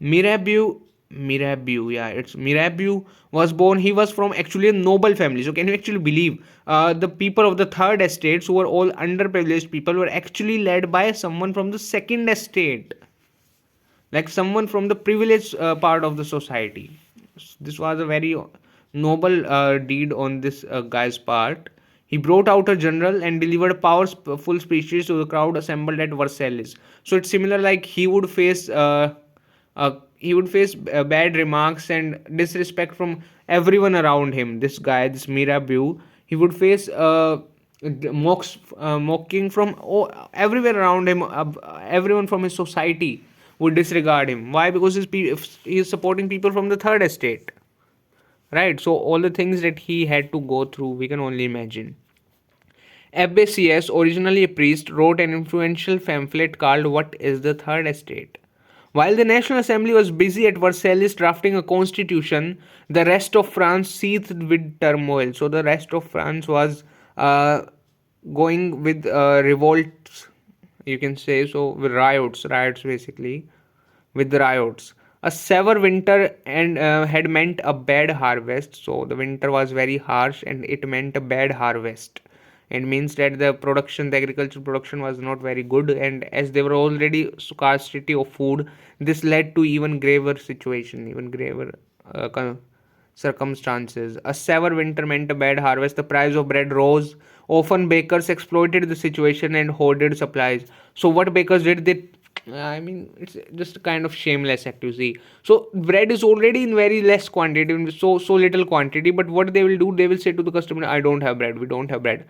Mirabeau, Mirabeau, yeah, it's Mirabeau was born. He was from actually a noble family. So can you actually believe the people of the third estates, who were all underprivileged people, were actually led by someone from the second estate, like someone from the privileged part of the society. This was a very noble deed on this guy's part. He brought out a general and delivered a powerful speeches to the crowd assembled at Versailles. So it's similar, like he would face bad remarks and disrespect from everyone around him. This guy, this Mirabeau, he would face mocking from everywhere around him. Everyone from his society would disregard him. Why? Because he is supporting people from the third estate, right? So all the things that he had to go through, we can only imagine. Abbe Sieyès, originally a priest, wrote an influential pamphlet called What is the Third Estate? While the National Assembly was busy at Versailles drafting a constitution, the rest of France seethed with turmoil. So the rest of France was going with revolts, you can say, so with riots basically, with the riots. A severe winter and had meant a bad harvest. So the winter was very harsh and it meant a bad harvest. It means that the agricultural production was not very good, and as there were already scarcity of food, this led to even graver situation, even graver circumstances. A severe winter meant a bad harvest. The price of bread rose. Often bakers exploited the situation and hoarded supplies. So what bakers did, they, I mean, it's just a kind of shameless act, you see. So bread is already in very less quantity, in so little quantity. But what they will do, they will say to the customer, "I don't have bread. We don't have bread,"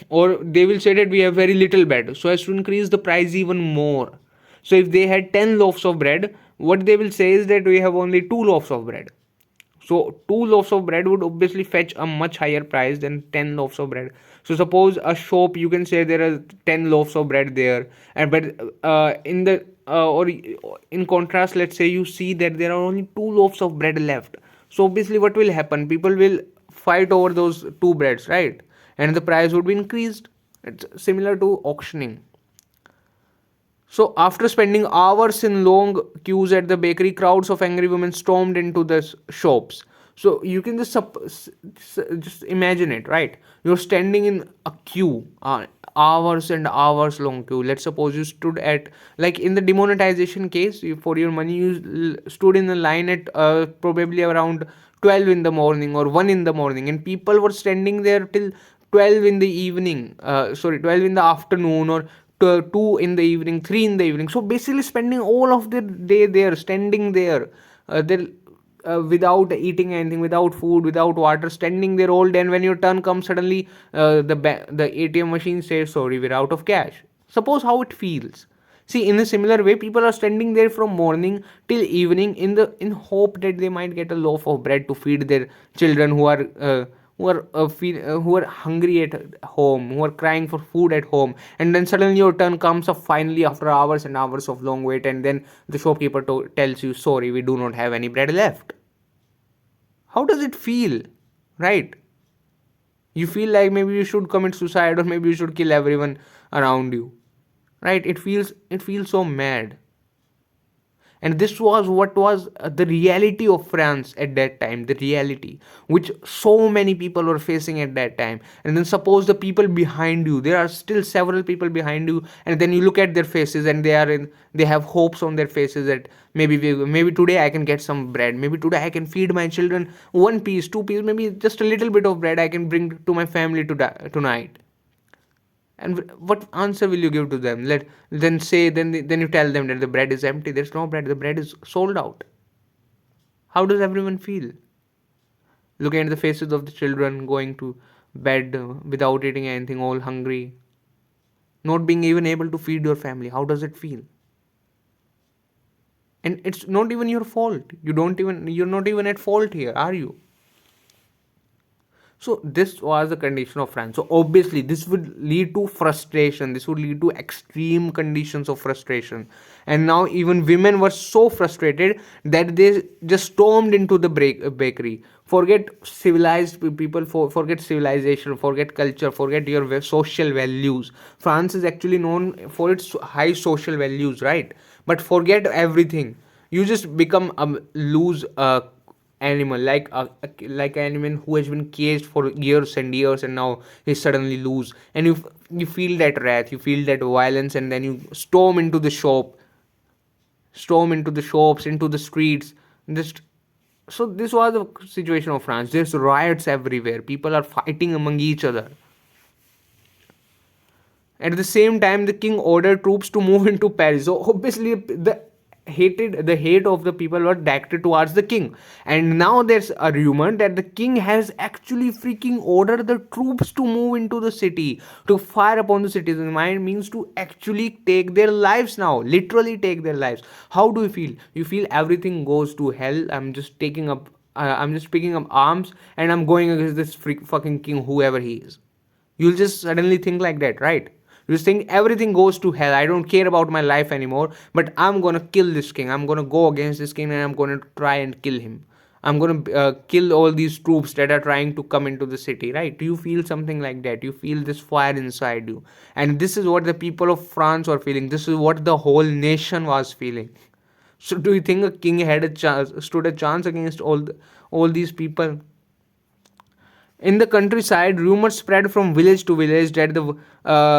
or they will say that we have very little bread, so as to increase the price even more. So if they had 10 loaves of bread, what they will say is that we have only 2 loaves of bread. So 2 loaves of bread would obviously fetch a much higher price than 10 loaves of bread. So suppose a shop, you can say there are 10 loaves of bread there, and but in the or in contrast, let's say you see that there are only 2 loaves of bread left. So obviously, what will happen? People will fight over those two breads, right? And the price would be increased. It's similar to auctioning. So, after spending hours in long queues at the bakery, crowds of angry women stormed into the shops. So, you can just imagine it, right? You're standing in a queue, hours and hours long queue. Let's suppose you stood at, like in the demonetization case, for your money, you stood in a line at probably around 12 in the morning or 1 in the morning, and people were standing there till 12 in the evening, 12 in the afternoon, or 2 in the evening, 3 in the evening. So basically spending all of the day there, standing there, they're without eating anything, without food, without water, standing there all day. And when your turn comes, suddenly the ATM machine says, sorry, we're out of cash. Suppose how it feels. See, in a similar way, people are standing there from morning till evening in hope that they might get a loaf of bread to feed their children who are hungry at home, who are crying for food at home. And then suddenly your turn comes up finally after hours and hours of long wait, and then the shopkeeper tells you, sorry, we do not have any bread left. How does it feel, right? You feel like maybe you should commit suicide, or maybe you should kill everyone around you, right? It feels so mad. And this was what was the reality of France at that time, the reality which so many people were facing at that time. And then suppose the people behind you, there are still several people behind you, and then you look at their faces, and they have hopes on their faces that maybe today I can get some bread, maybe today I can feed my children one piece, two piece, maybe just a little bit of bread I can bring to my family tonight. And what answer will you give to them? Then you tell them that the bread is empty, there's no bread, the bread is sold out. How does everyone feel looking at the faces of the children going to bed without eating anything, all hungry, not being even able to feed your family? How does it feel? And it's not even your fault. You're not even at fault here, are you? So this was the condition of France. So obviously this would lead to frustration. This would lead to extreme conditions of frustration. And now even women were so frustrated that they just stormed into the bakery. Forget civilized people, forget civilization, forget culture, forget your social values. France is actually known for its high social values, right? But forget everything. You just become a loose animal, like an animal who has been caged for years and years, and now he's suddenly loose, and you feel that wrath, you feel that violence, and then you storm into the shops, into the streets. Just so this was the situation of France. There's riots everywhere, people are fighting among each other. At the same time, the king ordered troops to move into Paris. So obviously, the hate of the people were directed towards the king. And now there's a rumor that the king has actually freaking ordered the troops to move into the city, to fire upon the citizens. Mine means to actually take their lives now, literally take their lives. How do you feel? You feel everything goes to hell. I'm just picking up arms and I'm going against this fucking king, whoever he is. You'll just suddenly think like that, right? You just think everything goes to hell. I don't care about my life anymore, but I'm gonna kill this king. I'm gonna go against this king and I'm gonna try and kill him. I'm gonna kill all these troops that are trying to come into the city, right? Do you feel something like that? You feel this fire inside you. And this is what the people of France were feeling. This is what the whole nation was feeling. So do you think a king had a chance, stood a chance against all these people? In the countryside, rumors spread from village to village that the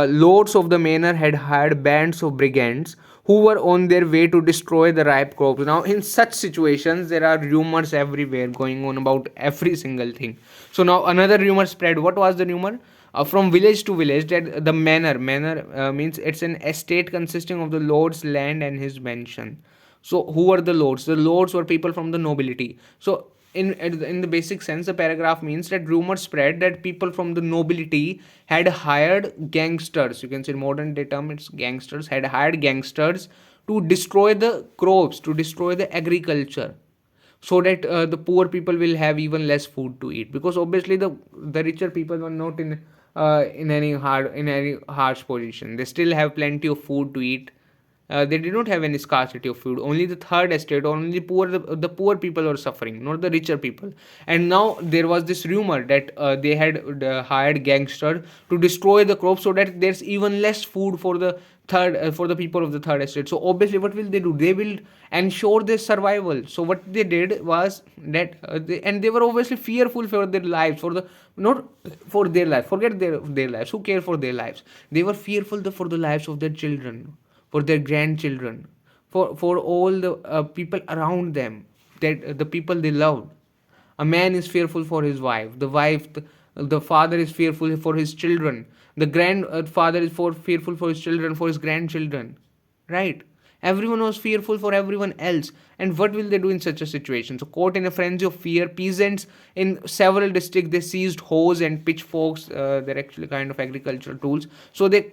lords of the manor had hired bands of brigands who were on their way to destroy the ripe crops. Now, in such situations, there are rumors everywhere going on about every single thing. So now another rumor spread. What was the rumor? From village to village, that the manor means it's an estate consisting of the lord's land and his mansion. So who were the lords? The lords were people from the nobility. So in the basic sense, the paragraph means that rumors spread that people from the nobility had hired gangsters. You can say modern day term, it's gangsters, had hired gangsters to destroy the crops, to destroy the agriculture, so that the poor people will have even less food to eat, because obviously the richer people were not in any harsh position. They still have plenty of food to eat. They did not have any scarcity of food. Only the third estate, only the poor people were suffering, not the richer people. And now there was this rumor that they had hired gangsters to destroy the crops, so that there's even less food for the for the people of the third estate. So obviously, what will they do? They will ensure their survival. So what they did was that and they were obviously fearful for their lives, for the not for their life. Forget their lives. Who care for their lives? They were fearful for the lives of their children, for their grandchildren, for all the people around them, that the people they loved. A man is fearful for his wife. The father is fearful for his children. The grandfather is fearful for his children, for his grandchildren, right? Everyone was fearful for everyone else. And what will they do in such a situation? So, caught in a frenzy of fear, peasants in several districts, they seized hoes and pitchforks. They're actually kind of agricultural tools. So they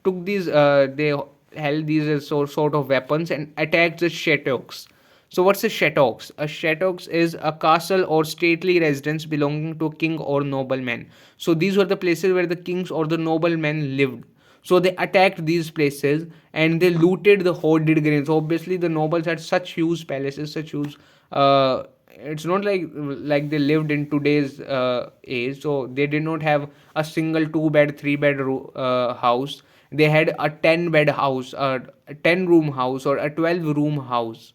they held these as sort of weapons and attacked the chateaux. So what's a chateaux? A chateaux is a castle or stately residence belonging to a king or nobleman. So these were the places where the kings or the noblemen lived. So they attacked these places and they looted the hoarded grains. So obviously the nobles had such huge palaces, such huge it's not like they lived in today's age. So they did not have a single 2 bed 3 bed house. They had a 10 bed house, a 10 room house, or a 12 room house.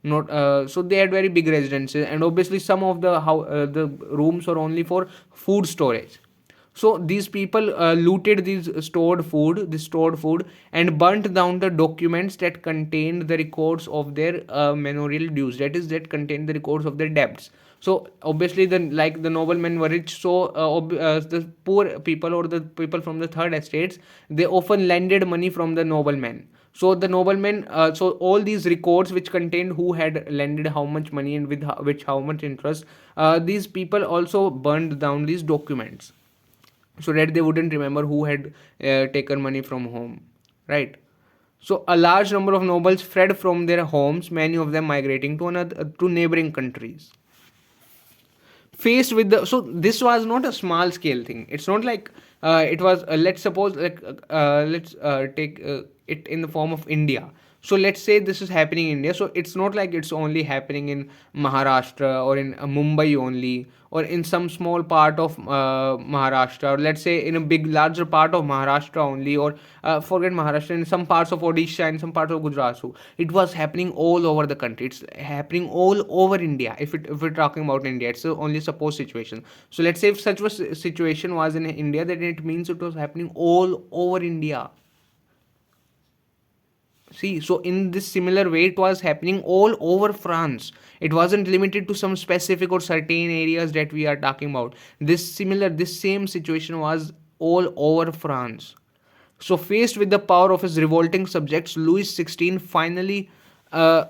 Not so they had very big residences, and obviously some of the rooms were only for food storage. So these people looted this stored food, and burnt down the documents that contained the records of their manorial dues. That is, that contained the records of their debts. So obviously, the noblemen were rich. So the poor people, or the people from the third estates, they often lended money from the noblemen. So the noblemen, so all these records which contained who had lended how much money and with which how much interest, these people also burned down these documents, so that they wouldn't remember who had taken money from home, right? So a large number of nobles fled from their homes, many of them migrating to neighboring countries. Faced with the, so this was not a small scale thing. It's not like it was, let's suppose, like let's take it in the form of India. So let's say this is happening in India. So it's not like it's only happening in Maharashtra or in Mumbai only, or in some small part of Maharashtra, or let's say in a big larger part of Maharashtra only, or forget Maharashtra, in some parts of Odisha and some parts of Gujarat. So it was happening all over the country. It's happening all over India. If we're talking about India, it's only supposed situation. So let's say if such a situation was in India, then it means it was happening all over India. See, so in this similar way, it was happening all over France. It wasn't limited to some specific or certain areas that we are talking about. This same situation was all over France. So, faced with the power of his revolting subjects, Louis XVI uh,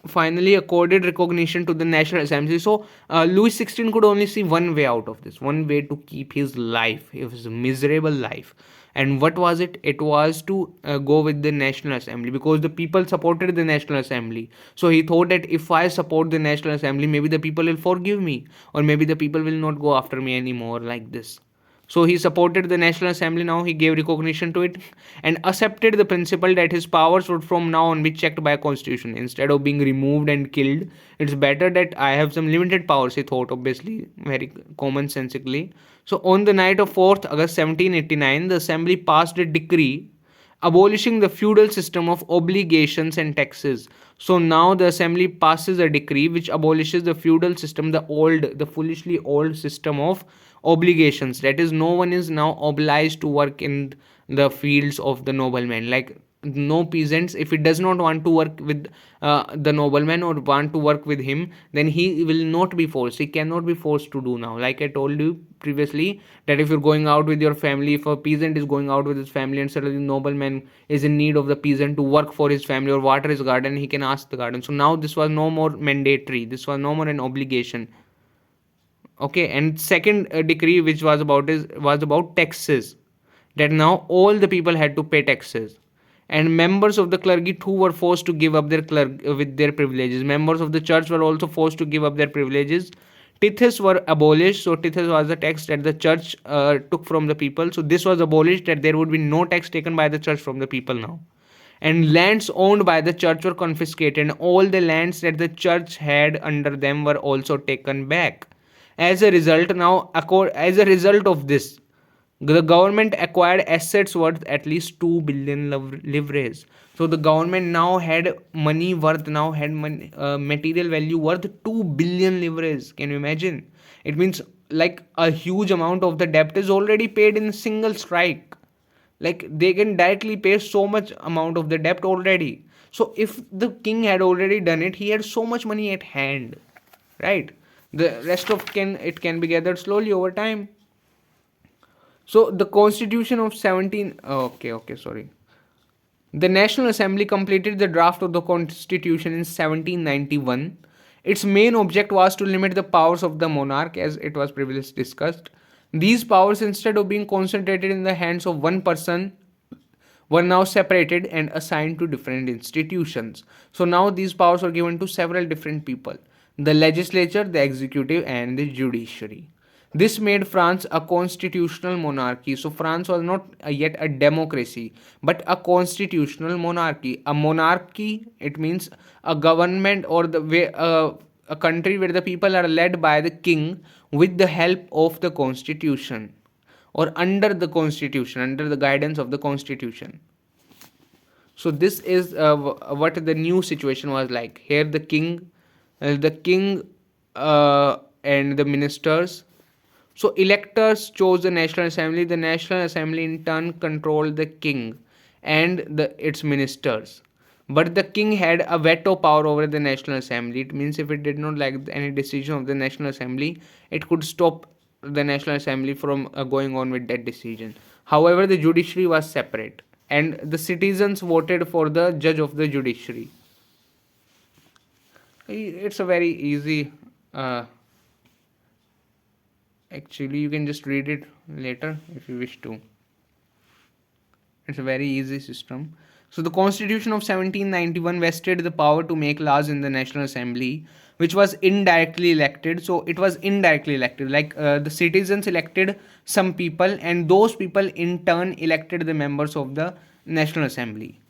finally accorded recognition to the National Assembly. So Louis XVI could only see one way out of this, one way to keep his life, his miserable life. And what was it? It was to go with the National Assembly, because the people supported the National Assembly. So he thought that if I support the National Assembly, maybe the people will forgive me, or maybe the people will not go after me anymore like this. So he supported the National Assembly. Now he gave recognition to it and accepted the principle that his powers would from now on be checked by a constitution. Instead of being removed and killed, it's better that I have some limited powers, he thought, obviously, very commonsensically. So on the night of 4th August 1789, the Assembly passed a decree abolishing the feudal system of obligations and taxes. So now the Assembly passes a decree which abolishes the feudal system, the foolishly old system of obligations. That is, no one is now obliged to work in the fields of the nobleman. Like, no peasants, if he does not want to work with the nobleman or want to work with him, then he will not be forced. He cannot be forced to do now. Like I told you previously, that if you're going out with your family, if a peasant is going out with his family and suddenly nobleman is in need of the peasant to work for his family or water his garden, he can ask the garden. So now this was no more mandatory, this was no more an obligation. Okay, and second decree which was about taxes, that now all the people had to pay taxes, and members of the clergy too were forced to give up their with their privileges. Members of the church were also forced to give up their privileges. Tithes were abolished. So tithes was the tax that the church took from the people. So this was abolished, that there would be no tax taken by the church from the people now. And lands owned by the church were confiscated, and all the lands that the church had under them were also taken back. As a result of this, the government acquired assets worth at least 2 billion livres. So the government now had money worth, now had money, material value worth 2 billion livres. Can you imagine? It means like a huge amount of the debt is already paid in a single strike. Like, they can directly pay so much amount of the debt already. So if the king had already done it, he had so much money at hand, right? The rest of can be gathered slowly over time. So the constitution of 17, okay, sorry, the National Assembly completed the draft of the constitution in 1791. Its main object was to limit the powers of the monarch, as it was previously discussed. These powers, instead of being concentrated in the hands of one person, were now separated and assigned to different institutions. So now these powers were given to several different people: the legislature, the executive, and the judiciary. This made France a constitutional monarchy. So France was not yet a democracy, but a constitutional monarchy. A monarchy, it means a government, or the way a country where the people are led by the king with the help of the constitution, or under the constitution, under the guidance of the constitution. So this is what the new situation was like. Here the king and the ministers. So electors chose the National Assembly. The National Assembly in turn controlled the king and its ministers. But the king had a veto power over the National Assembly. It means if it did not like any decision of the National Assembly, it could stop the National Assembly from going on with that decision. However, the judiciary was separate, and the citizens voted for the judge of the judiciary. It's a very easy. Actually, you can just read it later if you wish to. It's a very easy system. So the Constitution of 1791 vested the power to make laws in the National Assembly, which was indirectly elected. So it was indirectly elected, like the citizens elected some people, and those people in turn elected the members of the National Assembly.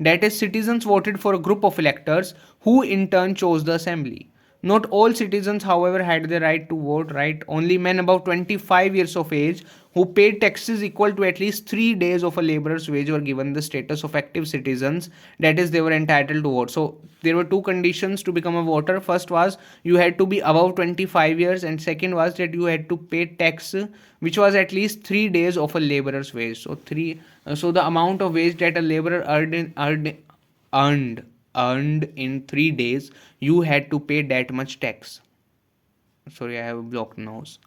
That is, citizens voted for a group of electors who in turn chose the assembly. Not all citizens, however, had the right to vote, right? Only men above 25 years of age who paid taxes equal to at least 3 days of a laborer's wage were given the status of active citizens. That is, they were entitled to vote. So there were two conditions to become a voter. First was you had to be above 25 years, and second was that you had to pay tax which was at least 3 days of a laborer's wage. So the amount of wage that a laborer earned in 3 days, you had to pay that much tax. Sorry, I have a blocked nose.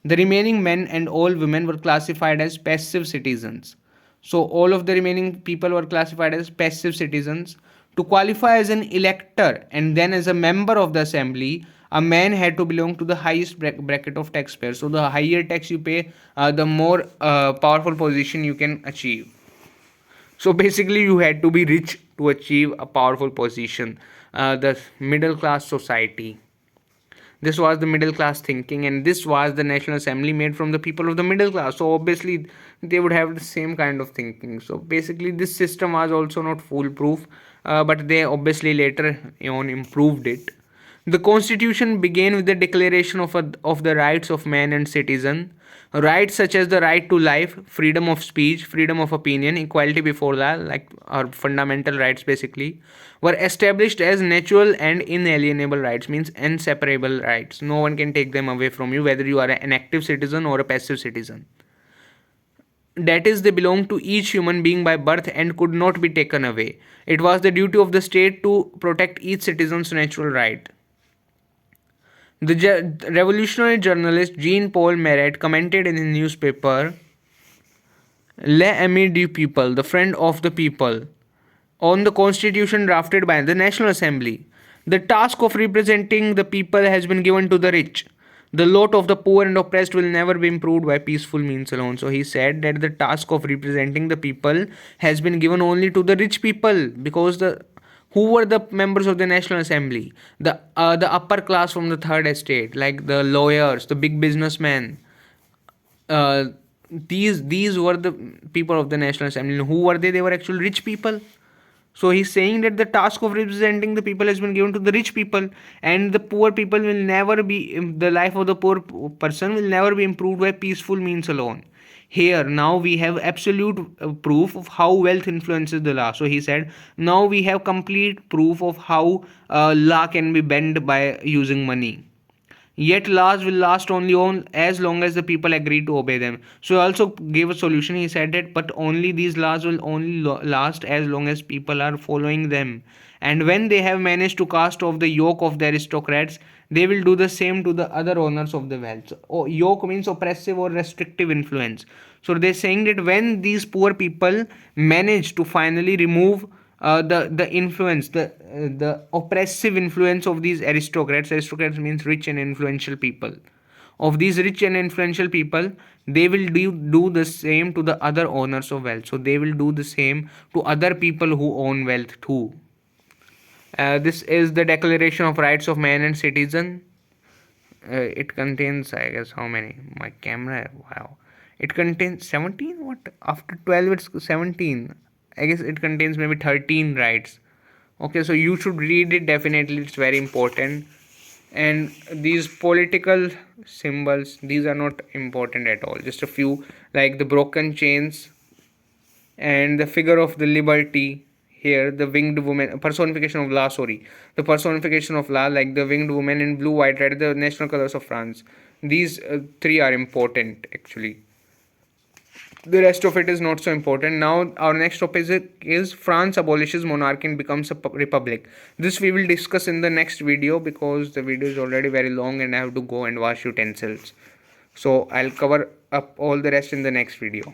The remaining men and all women were classified as passive citizens. So all of the remaining people were classified as passive citizens. To qualify as an elector and then as a member of the assembly, a man had to belong to the highest bracket of taxpayers. So the higher tax you pay, the more powerful position you can achieve. So basically, you had to be rich to achieve a powerful position. The middle class society. This was the middle class thinking, and this was the National Assembly made from the people of the middle class. So obviously, they would have the same kind of thinking. So basically, this system was also not foolproof, but they obviously later on improved it. The constitution began with the declaration of the rights of man and citizen. Rights such as the right to life, freedom of speech, freedom of opinion, equality before law, like our fundamental rights basically, were established as natural and inalienable rights, means inseparable rights. No one can take them away from you, whether you are an active citizen or a passive citizen. That is, they belong to each human being by birth and could not be taken away. It was the duty of the state to protect each citizen's natural right. The revolutionary journalist Jean-Paul Marat commented in his newspaper L'Ami du People, the friend of the people, on the constitution drafted by the National Assembly. The task of representing the people has been given to the rich. The lot of the poor and oppressed will never be improved by peaceful means alone. So he said that the task of representing the people has been given only to the rich people, because the who were the members of the National Assembly? The upper class from the third estate, like the lawyers, the big businessmen. Uh, these were the people of the National Assembly. Who were they? They were actually rich people. So he's saying that the task of representing the people has been given to the rich people, and the poor people will never be, the life of the poor person will never be improved by peaceful means alone. Here now we have absolute proof of how wealth influences the law. So he said, now we have complete proof of how law can be bent by using money. Yet laws will last only on as long as the people agree to obey them. So he also gave a solution. He said that, but only these laws will only last as long as people are following them. And when they have managed to cast off the yoke of the aristocrats, they will do the same to the other owners of the wealth. So, yoke means oppressive or restrictive influence. So they're saying that when these poor people manage to finally remove the influence, the oppressive influence of these aristocrats. Aristocrats means rich and influential people. Of these rich and influential people, they will do the same to the other owners of wealth. So they will do the same to other people who own wealth too. This is the Declaration of Rights of Man and Citizen. It contains, I guess, how many? My camera, wow. It contains 17? What? After 12 it's 17. I guess it contains maybe 13 rights. Okay, so you should read it definitely. It's very important. And these political symbols, these are not important at all. Just a few, like the broken chains and the figure of the liberty. Here, the winged woman, personification of law, sorry. The personification of law, like the winged woman in blue, white, red, the national colors of France. These three are important actually. The rest of it is not so important. Now our next topic is France abolishes monarchy and becomes a republic. This we will discuss in the next video, because the video is already very long and I have to go and wash utensils. So I'll cover up all the rest in the next video.